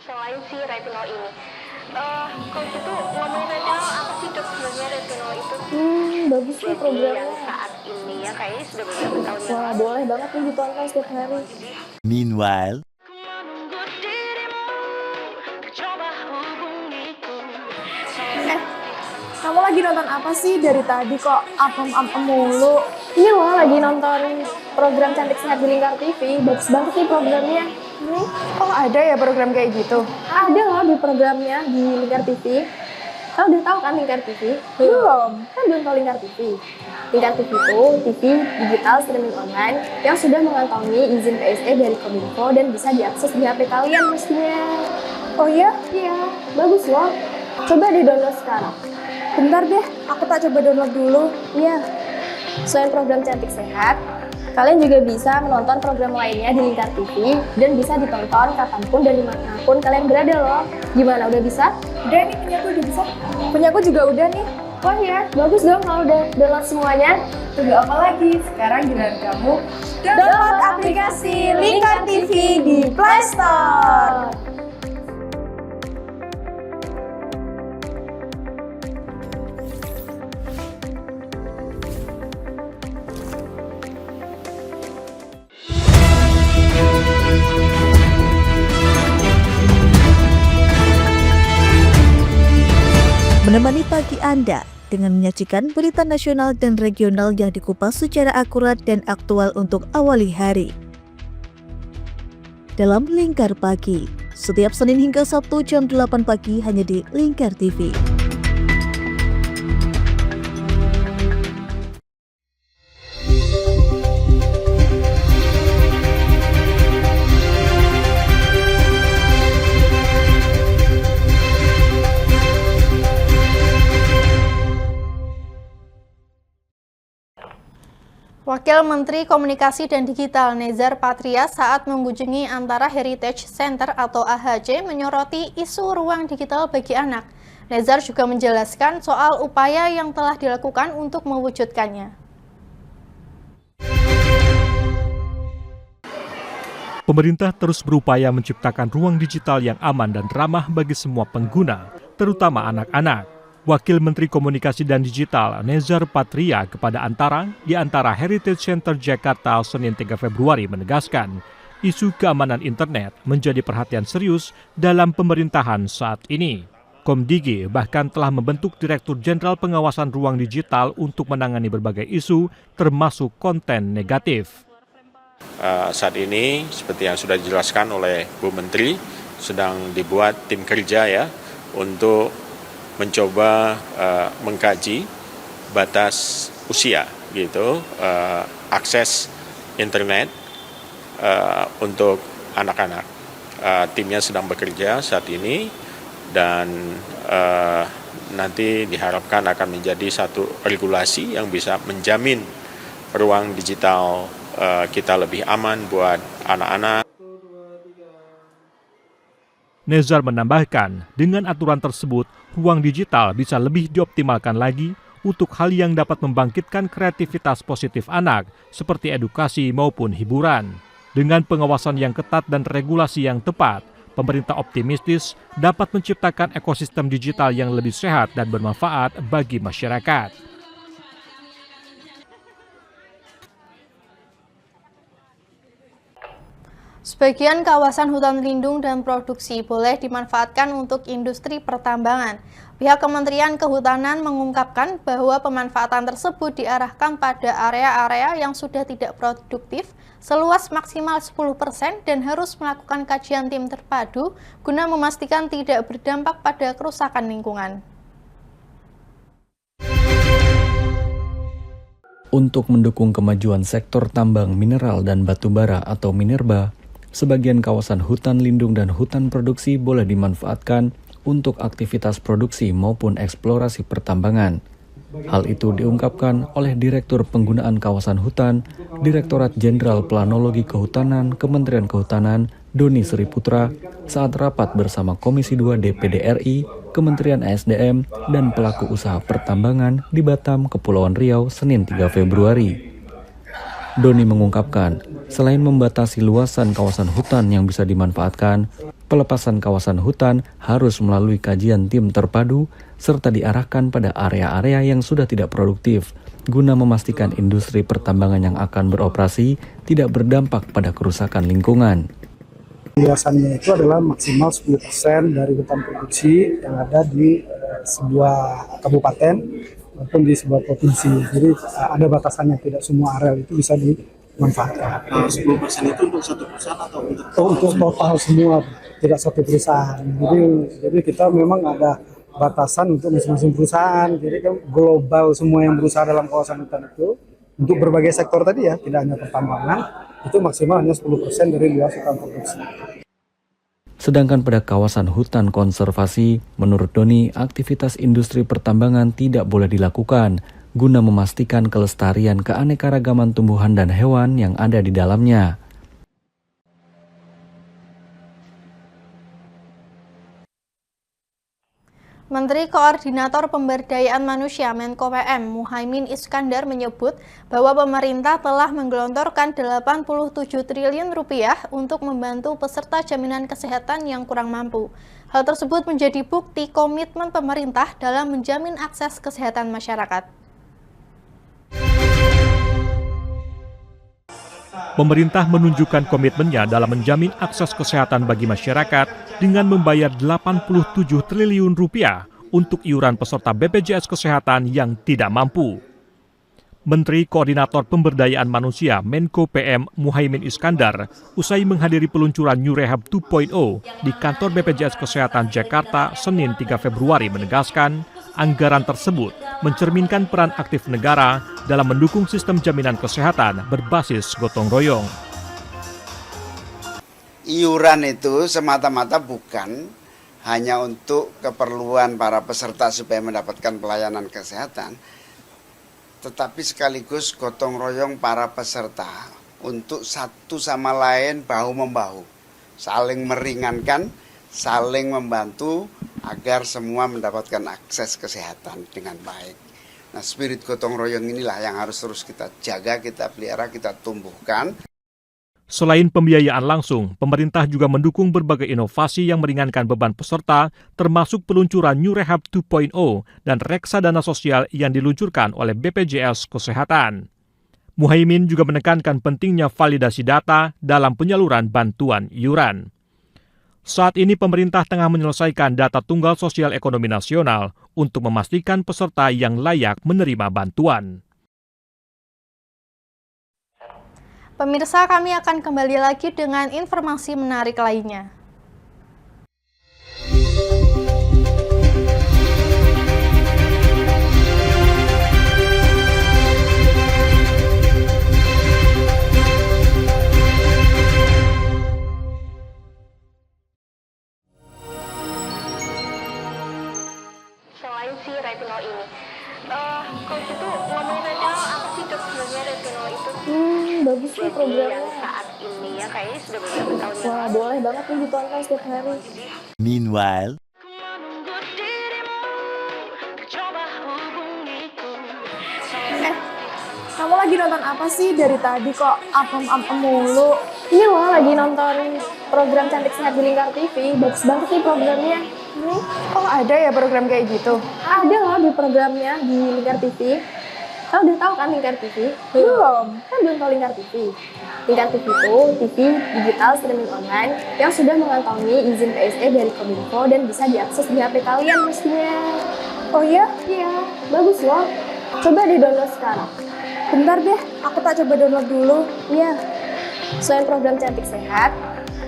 Selain si retinol ini, kalau gitu ngomongin retinol, apa sih dok sebenarnya retinol itu? Bagus nih programnya. Yang saat ini ya kayaknya sudah beberapa tahun yang Wah, boleh banget nih ditonton setiap hari. Meanwhile, Kamu lagi nonton apa sih dari tadi kok apem-apem mulu? Ini loh lagi nonton program Cantik Sehat di Lingkar TV. Bagus banget nih programnya. Oh, ada ya program kayak gitu? Ada loh di programnya di Lingkar TV. Kamu udah tahu kan Lingkar TV? Belum. Kan belum tahu Lingkar TV. Lingkar TV itu TV digital streaming online yang sudah mengantongi izin PSE dari Kominfo dan bisa diakses di HP kalian mestinya. Oh iya? Iya, bagus loh. Coba di-download sekarang. Bentar deh, aku tak coba download dulu. Iya. Selain program Cantik Sehat, kalian juga bisa menonton program lainnya di Lingkar TV dan bisa ditonton kapanpun dan dimanapun kalian berada loh. Gimana, udah bisa? Udah nih, punyaku udah bisa. Punyaku juga udah nih. Wah ya, bagus dong kalau udah download semuanya. Tunggu apa lagi? Sekarang giliran kamu download aplikasi Lingkar TV di Play Store. Menemani pagi Anda dengan menyajikan berita nasional dan regional yang dikupas secara akurat dan aktual untuk awali hari. Dalam Lingkar Pagi, setiap Senin hingga Sabtu jam 8 pagi hanya di Lingkar TV. Wakil Menteri Komunikasi dan Digital Nezar Patria saat mengunjungi Antara Heritage Center atau AHC menyoroti isu ruang digital bagi anak. Nezar juga menjelaskan soal upaya yang telah dilakukan untuk mewujudkannya. Pemerintah terus berupaya menciptakan ruang digital yang aman dan ramah bagi semua pengguna, terutama anak-anak. Wakil Menteri Komunikasi dan Digital Nezar Patria kepada Antara di Antara Heritage Center Jakarta Senin 3 Februari menegaskan, isu keamanan internet menjadi perhatian serius dalam pemerintahan saat ini. Komdigi bahkan telah membentuk Direktur Jenderal Pengawasan Ruang Digital untuk menangani berbagai isu, termasuk konten negatif. Saat ini, seperti yang sudah dijelaskan oleh Bu Menteri, sedang dibuat tim kerja ya untuk mencoba mengkaji batas usia gitu, akses internet untuk anak-anak. Timnya sedang bekerja saat ini dan nanti diharapkan akan menjadi satu regulasi yang bisa menjamin ruang digital kita lebih aman buat anak-anak. Nezar menambahkan, dengan aturan tersebut, ruang digital bisa lebih dioptimalkan lagi untuk hal yang dapat membangkitkan kreativitas positif anak, seperti edukasi maupun hiburan. Dengan pengawasan yang ketat dan regulasi yang tepat, pemerintah optimistis dapat menciptakan ekosistem digital yang lebih sehat dan bermanfaat bagi masyarakat. Sebagian kawasan hutan lindung dan produksi boleh dimanfaatkan untuk industri pertambangan. Pihak Kementerian Kehutanan mengungkapkan bahwa pemanfaatan tersebut diarahkan pada area-area yang sudah tidak produktif seluas maksimal 10% dan harus melakukan kajian tim terpadu guna memastikan tidak berdampak pada kerusakan lingkungan. Untuk mendukung kemajuan sektor tambang mineral dan batubara atau minerba, sebagian kawasan hutan lindung dan hutan produksi boleh dimanfaatkan untuk aktivitas produksi maupun eksplorasi pertambangan. Hal itu diungkapkan oleh Direktur Penggunaan Kawasan Hutan, Direktorat Jenderal Planologi Kehutanan, Kementerian Kehutanan, Doni Sri Putra, saat rapat bersama Komisi 2 DPD RI, Kementerian ESDM, dan pelaku usaha pertambangan di Batam, Kepulauan Riau, Senin 3 Februari. Doni mengungkapkan, selain membatasi luasan kawasan hutan yang bisa dimanfaatkan, pelepasan kawasan hutan harus melalui kajian tim terpadu serta diarahkan pada area-area yang sudah tidak produktif, guna memastikan industri pertambangan yang akan beroperasi tidak berdampak pada kerusakan lingkungan. Luasannya itu adalah maksimal 10% dari hutan produksi yang ada di sebuah kabupaten maupun di sebuah provinsi. Jadi ada batasannya, tidak semua areal itu bisa dimanfaatkan. 10% itu untuk satu perusahaan atau untuk total semua, tidak satu perusahaan. Jadi kita memang ada batasan untuk masing-masing perusahaan. Jadi kan global semua yang berusaha dalam kawasan hutan itu untuk berbagai sektor tadi ya, tidak hanya pertambangan, itu maksimal hanya 10% dari luas hutan produksi. Sedangkan pada kawasan hutan konservasi, menurut Doni, aktivitas industri pertambangan tidak boleh dilakukan guna memastikan kelestarian keanekaragaman tumbuhan dan hewan yang ada di dalamnya. Menteri Koordinator Pemberdayaan Manusia Menko PM Muhaimin Iskandar menyebut bahwa pemerintah telah menggelontorkan 87 triliun rupiah untuk membantu peserta jaminan kesehatan yang kurang mampu. Hal tersebut menjadi bukti komitmen pemerintah dalam menjamin akses kesehatan masyarakat. Pemerintah menunjukkan komitmennya dalam menjamin akses kesehatan bagi masyarakat dengan membayar 87 triliun rupiah untuk iuran peserta BPJS Kesehatan yang tidak mampu. Menteri Koordinator Pemberdayaan Manusia Menko PM Muhaimin Iskandar usai menghadiri peluncuran New Rehab 2.0 di kantor BPJS Kesehatan Jakarta Senin 3 Februari menegaskan anggaran tersebut mencerminkan peran aktif negara dalam mendukung sistem jaminan kesehatan berbasis gotong royong. Iuran itu semata-mata bukan hanya untuk keperluan para peserta supaya mendapatkan pelayanan kesehatan, tetapi sekaligus gotong royong para peserta untuk satu sama lain bahu-membahu, saling meringankan, saling membantu agar semua mendapatkan akses kesehatan dengan baik. Nah, spirit gotong royong inilah yang harus terus kita jaga, kita pelihara, kita tumbuhkan. Selain pembiayaan langsung, pemerintah juga mendukung berbagai inovasi yang meringankan beban peserta, termasuk peluncuran New Rehab 2.0 dan reksadana sosial yang diluncurkan oleh BPJS Kesehatan. Muhaimin juga menekankan pentingnya validasi data dalam penyaluran bantuan iuran. Saat ini pemerintah tengah menyelesaikan data tunggal sosial ekonomi nasional untuk memastikan peserta yang layak menerima bantuan. Pemirsa, kami akan kembali lagi dengan informasi menarik lainnya. Selain si retinol ini, coach itu ngomongin retinol apa sih dok sebenarnya retinol itu? Bagus sih programnya. Yang saat ini ya kayaknya sudah beberapa tahun yang Wah, boleh banget nih ditonton setiap hari. Meanwhile, Kamu lagi nonton apa sih dari tadi kok apem-apem mulu? Ini loh lagi nonton program Cantik Sehat di Lingkar TV. Bagus banget nih programnya. Oh, ada ya program kayak gitu? Ada loh di programnya di Lingkar TV. Kau udah tahu kan Lingkar TV? Belum. Kan belum tahu Lingkar TV. Lingkar TV itu TV digital streaming online yang sudah mengantongi izin PSE dari Kominfo dan bisa diakses di HP kalian mestinya. Oh iya? Iya, bagus loh. Coba di-download sekarang. Bentar deh, aku tak coba download dulu. Iya. Selain program Cantik Sehat,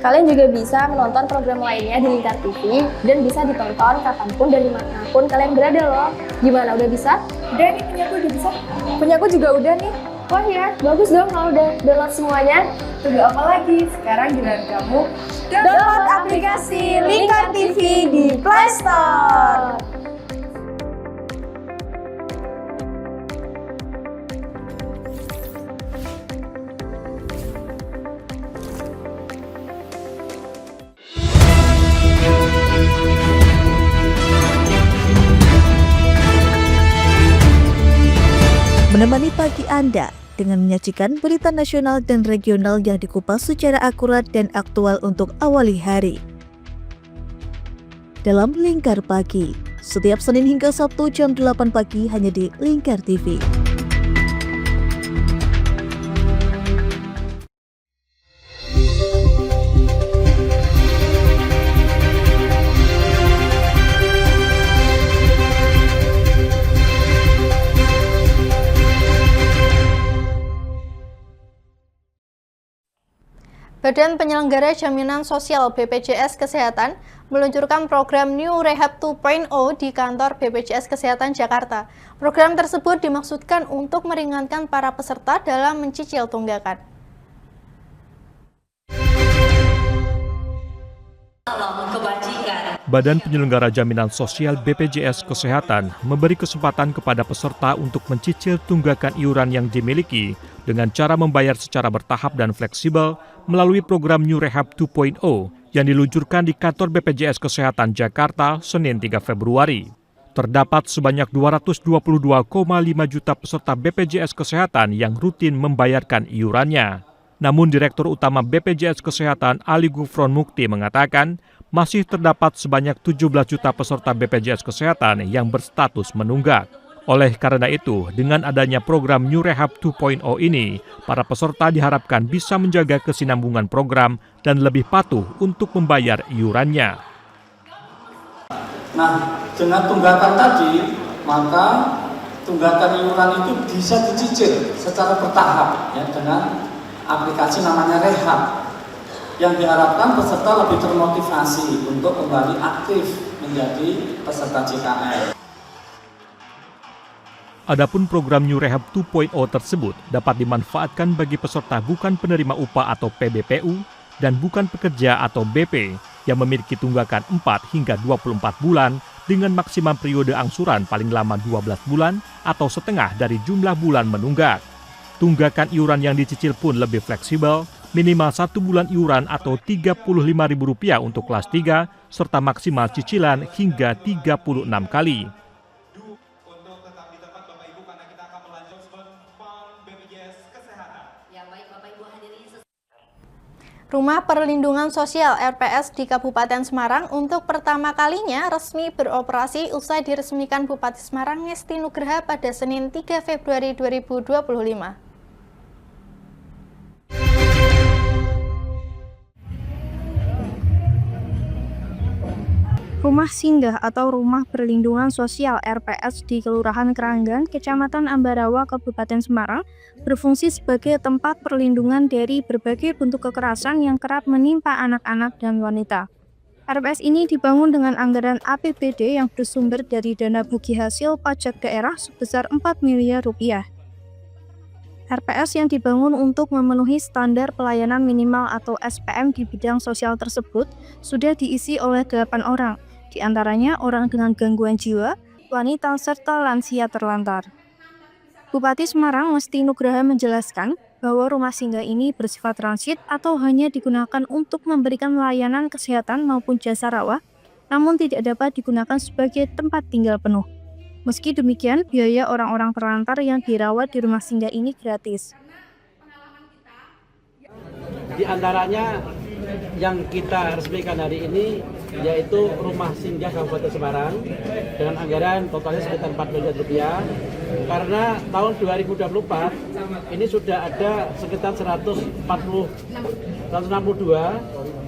kalian juga bisa menonton program lainnya di Lingkar TV dan bisa ditonton kapanpun dan dimanapun kalian berada loh. Gimana, udah bisa? Udah nih, punyaku udah bisa. Punyaku juga udah nih. Wah ya, bagus dong kalau udah download semuanya. Tunggu apa lagi? Sekarang giliran kamu download aplikasi Lingkar TV di Play Store. Menemani pagi Anda dengan menyajikan berita nasional dan regional yang dikupas secara akurat dan aktual untuk awali hari. Dalam Lingkar Pagi, setiap Senin hingga Sabtu jam 8 pagi hanya di Lingkar TV. Badan Penyelenggara Jaminan Sosial BPJS Kesehatan meluncurkan program New Rehab 2.0 di kantor BPJS Kesehatan Jakarta. Program tersebut dimaksudkan untuk meringankan para peserta dalam mencicil tunggakan. Badan Penyelenggara Jaminan Sosial BPJS Kesehatan memberi kesempatan kepada peserta untuk mencicil tunggakan iuran yang dimiliki dengan cara membayar secara bertahap dan fleksibel melalui program New Rehab 2.0 yang diluncurkan di kantor BPJS Kesehatan Jakarta Senin 3 Februari. Terdapat sebanyak 222,5 juta peserta BPJS Kesehatan yang rutin membayarkan iurannya. Namun Direktur Utama BPJS Kesehatan Ali Gufron Mukti mengatakan masih terdapat sebanyak 17 juta peserta BPJS Kesehatan yang berstatus menunggak. Oleh karena itu, dengan adanya program New Rehab 2.0 ini, para peserta diharapkan bisa menjaga kesinambungan program dan lebih patuh untuk membayar iurannya. Nah, dengan tunggakan tadi, maka tunggakan iuran itu bisa dicicil secara bertahap ya, dengan aplikasi namanya Rehab, yang diharapkan peserta lebih termotivasi untuk kembali aktif menjadi peserta JKN. Adapun program New Rehab 2.0 tersebut dapat dimanfaatkan bagi peserta bukan penerima upah atau PBPU dan bukan pekerja atau BP yang memiliki tunggakan 4 hingga 24 bulan dengan maksimum periode angsuran paling lama 12 bulan atau setengah dari jumlah bulan menunggak. Tunggakan iuran yang dicicil pun lebih fleksibel, minimal 1 bulan iuran atau Rp35.000 untuk kelas 3, serta maksimal cicilan hingga 36 kali. Rumah Perlindungan Sosial RPS di Kabupaten Semarang untuk pertama kalinya resmi beroperasi usai diresmikan Bupati Semarang Ngesti Nugraha pada Senin 3 Februari 2025. Rumah Singgah atau Rumah Perlindungan Sosial RPS di Kelurahan Keranggan, Kecamatan Ambarawa, Kabupaten Semarang berfungsi sebagai tempat perlindungan dari berbagai bentuk kekerasan yang kerap menimpa anak-anak dan wanita. RPS ini dibangun dengan anggaran APBD yang bersumber dari dana bagi hasil pajak daerah sebesar 4 miliar rupiah. RPS yang dibangun untuk memenuhi standar pelayanan minimal atau SPM di bidang sosial tersebut sudah diisi oleh 8 orang, di antaranya orang dengan gangguan jiwa, wanita, serta lansia terlantar. Bupati Semarang Ngesti Nugraha menjelaskan bahwa rumah singgah ini bersifat transit atau hanya digunakan untuk memberikan layanan kesehatan maupun jasa rawat, namun tidak dapat digunakan sebagai tempat tinggal penuh. Meski demikian, biaya orang-orang terlantar yang dirawat di rumah singgah ini gratis. Di antaranya yang kita resmikan hari ini yaitu rumah singgah Kabupaten Semarang dengan anggaran totalnya sekitar 4 miliar rupiah. Karena tahun 2024 ini sudah ada sekitar 162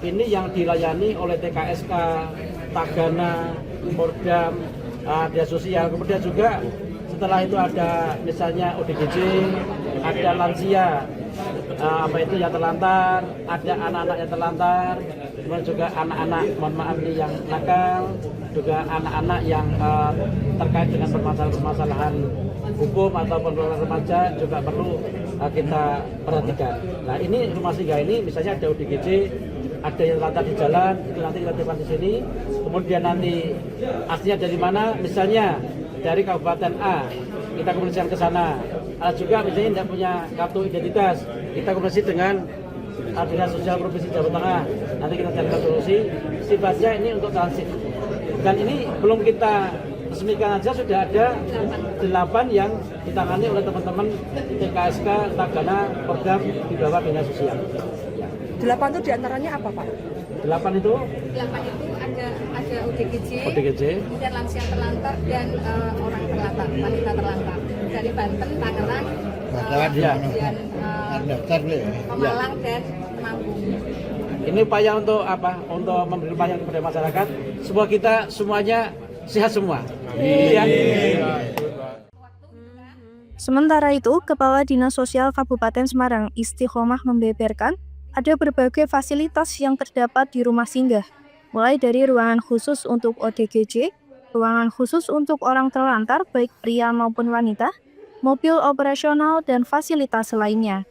ini yang dilayani oleh TKSK, Tagana, Pordam, Dinas Sosial. Kemudian juga setelah itu ada misalnya ODGJ, ada lansia, yang terlantar, ada anak-anak yang terlantar, kemudian juga anak-anak, mohon maaf ini yang nakal, juga anak-anak yang terkait dengan permasalahan hukum ataupun remaja juga perlu kita perhatikan. Nah ini rumah singgah ini misalnya ada ODGJ, ada yang terlantar di jalan, itu nanti kita timbang di sini. Kemudian nanti aslinya dari mana, misalnya dari Kabupaten A, kita komunikasikan ke sana. Ada juga misalnya tidak punya kartu identitas, kita komunikasi dengan Dinas Sosial Provinsi Jawa Tengah. Nanti kita carikan solusi. Sifatnya ini untuk transit. Dan ini belum kita resmikan aja sudah ada 8 yang ditangani oleh teman-teman TKSK, Tagana, Pordam di bawah Dinas Sosial. 8 itu diantaranya apa Pak? 8 itu ada ODGJ, kemudian lansia terlantar dan orang terlantar, wanita terlantar dari Banten, Tangerang, Pemalang dan Temanggung. Ini upaya untuk apa? Untuk memberi pelayanan kepada masyarakat. Semua kita semuanya sehat semua. Iya. Sementara itu, Kepala Dinas Sosial Kabupaten Semarang Istiqomah membeberkan ada berbagai fasilitas yang terdapat di rumah singgah, mulai dari ruangan khusus untuk ODGJ, ruangan khusus untuk orang terlantar baik pria maupun wanita, mobil operasional, dan fasilitas lainnya.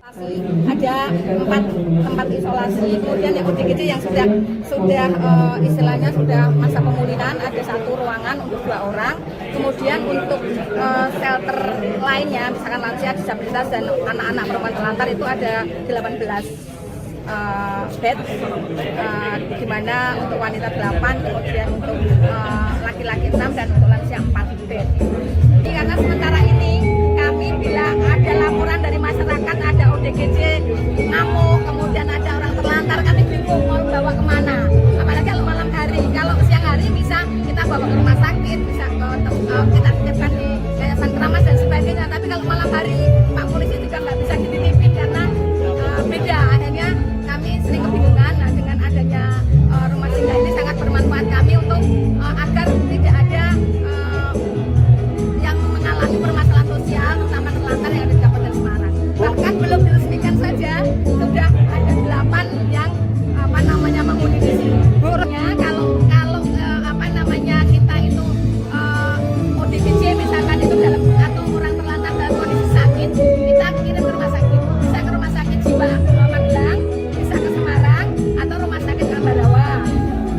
Ada 4 tempat isolasi, kemudian yang ODGJ yang sudah istilahnya sudah masa pemulihan, ada 1 ruangan untuk 2 orang. Kemudian untuk shelter lainnya, misalkan lansia, disabilitas, dan anak-anak perempuan terlantar itu ada 18 bed, di mana untuk wanita 8, kemudian untuk laki-laki 6, dan untuk lansia 4 bed. Jadi karena sementara ini kami bila ada laporan dari masyarakat ada ODGJ ngamuk, kemudian ada orang terlantar, kami bingung mau bawa kemana. Apalagi kalau malam hari, kalau siang hari bisa kita bawa ke rumah sakit, bisa kita titipkan di Yayasan Keramas dan sebagainya. Tapi kalau malam hari Pak Polisi juga nggak bisa dititipin karena beda. Akhirnya kami sering kebingungan. Nah, dengan adanya rumah singgah ini sangat bermanfaat kami untuk agar tidak ada yang mengalami permasalahan sosial, terutama terlantar yang ada di Kabupaten Semarang. Bahkan belum diresmikan saja sudah ada 8 yang menghuni di sini. Kalau kita itu ODGJ misalkan itu dalam atau orang terlantar dalam kondisi sakit, kita kirim ke rumah sakit. Bisa ke rumah sakit jiwa Magelang, bisa ke Semarang, atau rumah sakit Ambarawa.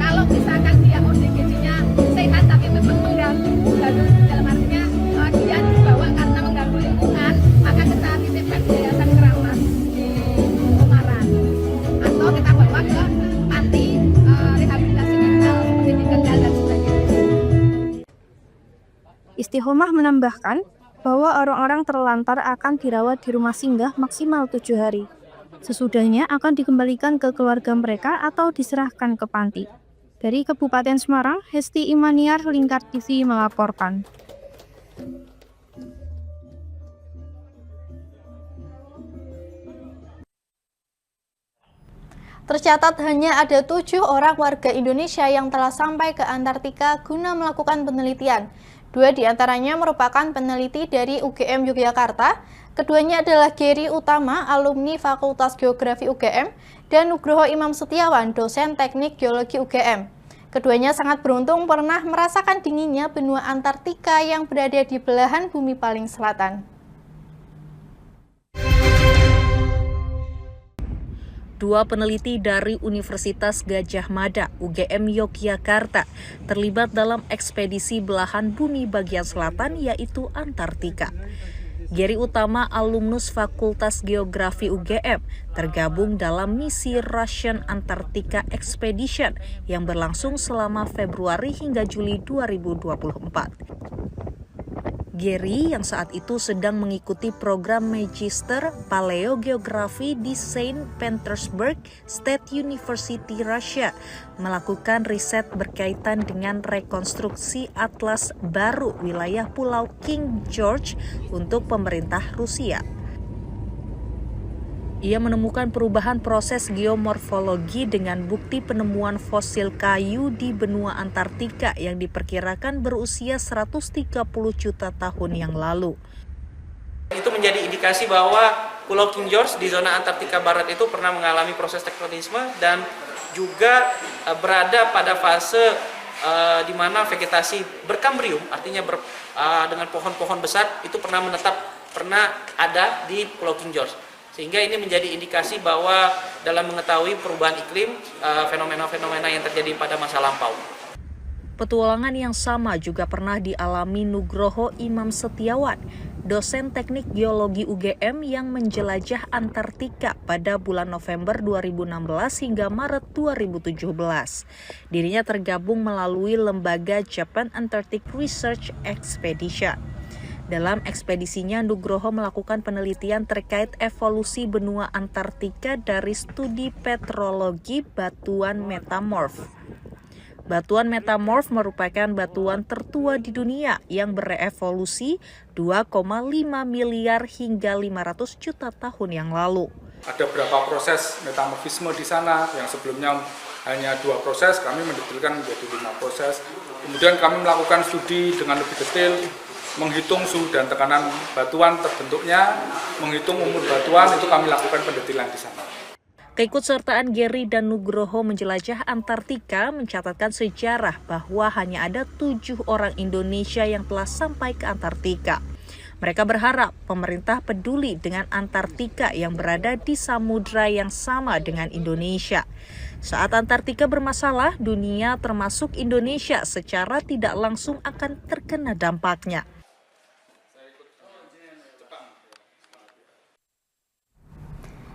Kalau misalkan dia ODGJ-nya sehat tapi memang mengganggu, dalam artinya dia dibawa karena mengganggu lingkungan, maka kita titipkan di Yayasan Keramas di Semarang, atau kita bawa ke panti rehabilitasi mental seperti di Kendal dan sebagainya. Istiqomah menambahkan bahwa orang-orang terlantar akan dirawat di rumah singgah maksimal 7 hari. Sesudahnya akan dikembalikan ke keluarga mereka atau diserahkan ke panti. Dari Kabupaten Semarang, Hesti Imaniar, Lingkar TV melaporkan. Tercatat hanya ada 7 orang warga Indonesia yang telah sampai ke Antartika guna melakukan penelitian. 2 diantaranya merupakan peneliti dari UGM Yogyakarta, keduanya adalah Geri Utama, alumni Fakultas Geografi UGM, dan Nugroho Imam Setiawan, dosen teknik geologi UGM. Keduanya sangat beruntung pernah merasakan dinginnya benua Antartika yang berada di belahan bumi paling selatan. 2 peneliti dari Universitas Gadjah Mada, UGM Yogyakarta, terlibat dalam ekspedisi belahan bumi bagian selatan yaitu Antartika. Geri Utama, alumnus Fakultas Geografi UGM, tergabung dalam misi Russian Antarctica Expedition yang berlangsung selama Februari hingga Juli 2024. Gary yang saat itu sedang mengikuti program Magister Paleogeografi di Saint Petersburg State University, Rusia, melakukan riset berkaitan dengan rekonstruksi atlas baru wilayah Pulau King George untuk pemerintah Rusia. Ia menemukan perubahan proses geomorfologi dengan bukti penemuan fosil kayu di benua Antartika yang diperkirakan berusia 130 juta tahun yang lalu. Itu menjadi indikasi bahwa Pulau King George di zona Antartika Barat itu pernah mengalami proses tektonisme dan juga berada pada fase di mana vegetasi berkambrium, artinya dengan pohon-pohon besar itu pernah ada di Pulau King George. Sehingga ini menjadi indikasi bahwa dalam mengetahui perubahan iklim, fenomena-fenomena yang terjadi pada masa lampau. Petualangan yang sama juga pernah dialami Nugroho Imam Setiawan, dosen teknik geologi UGM yang menjelajah Antartika pada bulan November 2016 hingga Maret 2017. Dirinya tergabung melalui lembaga Japan Antarctic Research Expedition. Dalam ekspedisinya, Nugroho melakukan penelitian terkait evolusi benua Antartika dari studi petrologi batuan metamorf. Batuan metamorf merupakan batuan tertua di dunia yang berevolusi 2,5 miliar hingga 500 juta tahun yang lalu. Ada beberapa proses metamorfisme di sana yang sebelumnya hanya 2 proses, kami mendetailkan menjadi 5 proses. Kemudian kami melakukan studi dengan lebih detail, menghitung suhu dan tekanan batuan terbentuknya, menghitung umur batuan, itu kami lakukan pendetailan di sana. Keikutsertaan Gary dan Nugroho menjelajah Antartika mencatatkan sejarah bahwa hanya ada 7 orang Indonesia yang telah sampai ke Antartika. Mereka berharap pemerintah peduli dengan Antartika yang berada di samudra yang sama dengan Indonesia. Saat Antartika bermasalah, dunia termasuk Indonesia secara tidak langsung akan terkena dampaknya.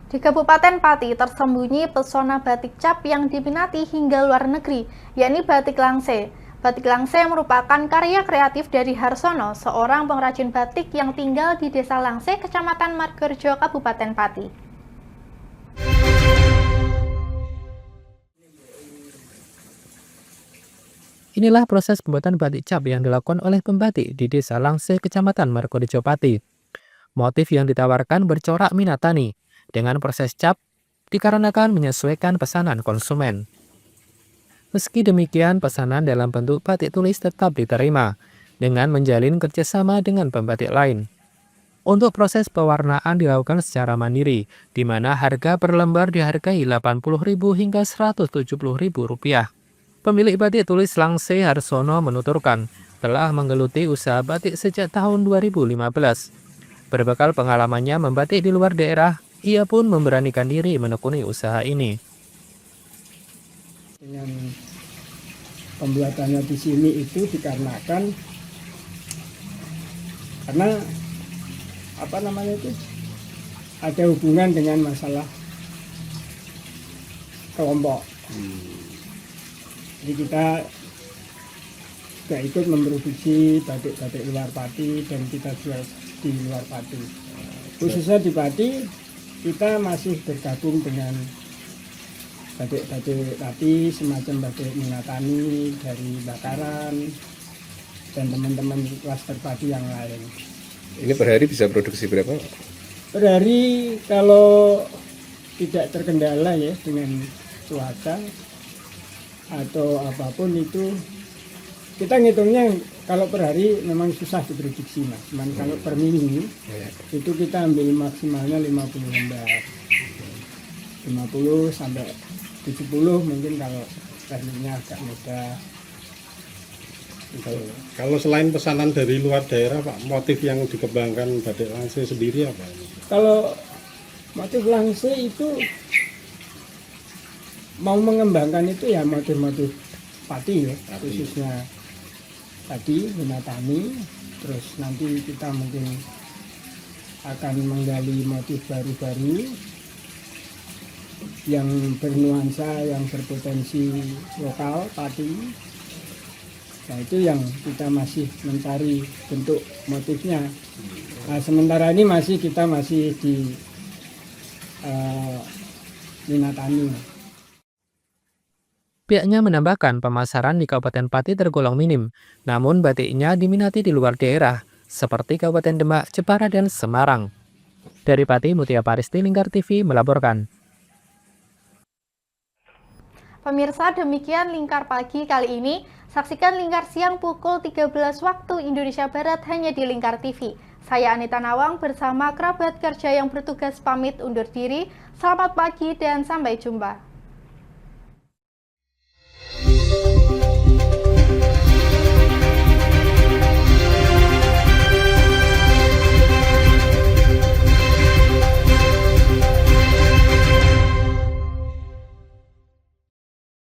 Di Kabupaten Pati tersembunyi pesona batik cap yang diminati hingga luar negeri, yakni batik Langse. Batik Langse merupakan karya kreatif dari Harsono, seorang pengrajin batik yang tinggal di Desa Langse, Kecamatan Margorejo, Kabupaten Pati. Inilah proses pembuatan batik cap yang dilakukan oleh pembatik di Desa Langse, Kecamatan Margorejo, Pati. Motif yang ditawarkan bercorak Minatani. Dengan proses cap, dikarenakan menyesuaikan pesanan konsumen. Meski demikian, pesanan dalam bentuk batik tulis tetap diterima, dengan menjalin kerjasama dengan pembatik lain. Untuk proses pewarnaan dilakukan secara mandiri, di mana harga per lembar dihargai Rp80.000 hingga Rp170.000. Pemilik batik tulis Langse Harsono menuturkan, telah menggeluti usaha batik sejak tahun 2015. Berbekal pengalamannya membatik di luar daerah, ia pun memberanikan diri menekuni usaha ini. Dengan pembuatannya di sini itu dikarenakan karena ada hubungan dengan masalah kelompok. Jadi kita juga ikut memproduksi batik-batik luar Pati dan kita jual di luar Pati. Khususnya di Pati, kita masih bergabung dengan batik-batik Pati, semacam batik Minatani dari Bakaran dan teman-teman klaster Pati yang lain. Ini per hari bisa produksi berapa? Per hari kalau tidak terkendala ya dengan cuaca atau apapun itu, kita ngitungnya kalau per hari memang susah diprediksi Mas. Cuman kalau per minggu itu kita ambil maksimalnya 50 lembar. 50 sampai 70 mungkin kalau tekniknya agak mudah. Kalau selain pesanan dari luar daerah Pak, motif yang dikembangkan batik Langse sendiri apa? Kalau motif Langse itu mau mengembangkan itu ya motif-motif Pati ya, khususnya tadi Minatani, terus nanti kita mungkin akan menggali motif baru-baru yang bernuansa, yang berpotensi lokal Pati. Nah itu yang kita masih mencari bentuk motifnya. Nah, sementara ini kita masih di Minatani. Pihaknya menambahkan pemasaran di Kabupaten Pati tergolong minim, namun batiknya diminati di luar daerah, seperti Kabupaten Demak, Jepara, dan Semarang. Dari Pati, Mutia Paristi, Lingkar TV melaporkan. Pemirsa, demikian Lingkar Pagi kali ini. Saksikan Lingkar Siang pukul 13 waktu Indonesia Barat hanya di Lingkar TV. Saya Anita Nawang bersama kerabat kerja yang bertugas pamit undur diri. Selamat pagi dan sampai jumpa.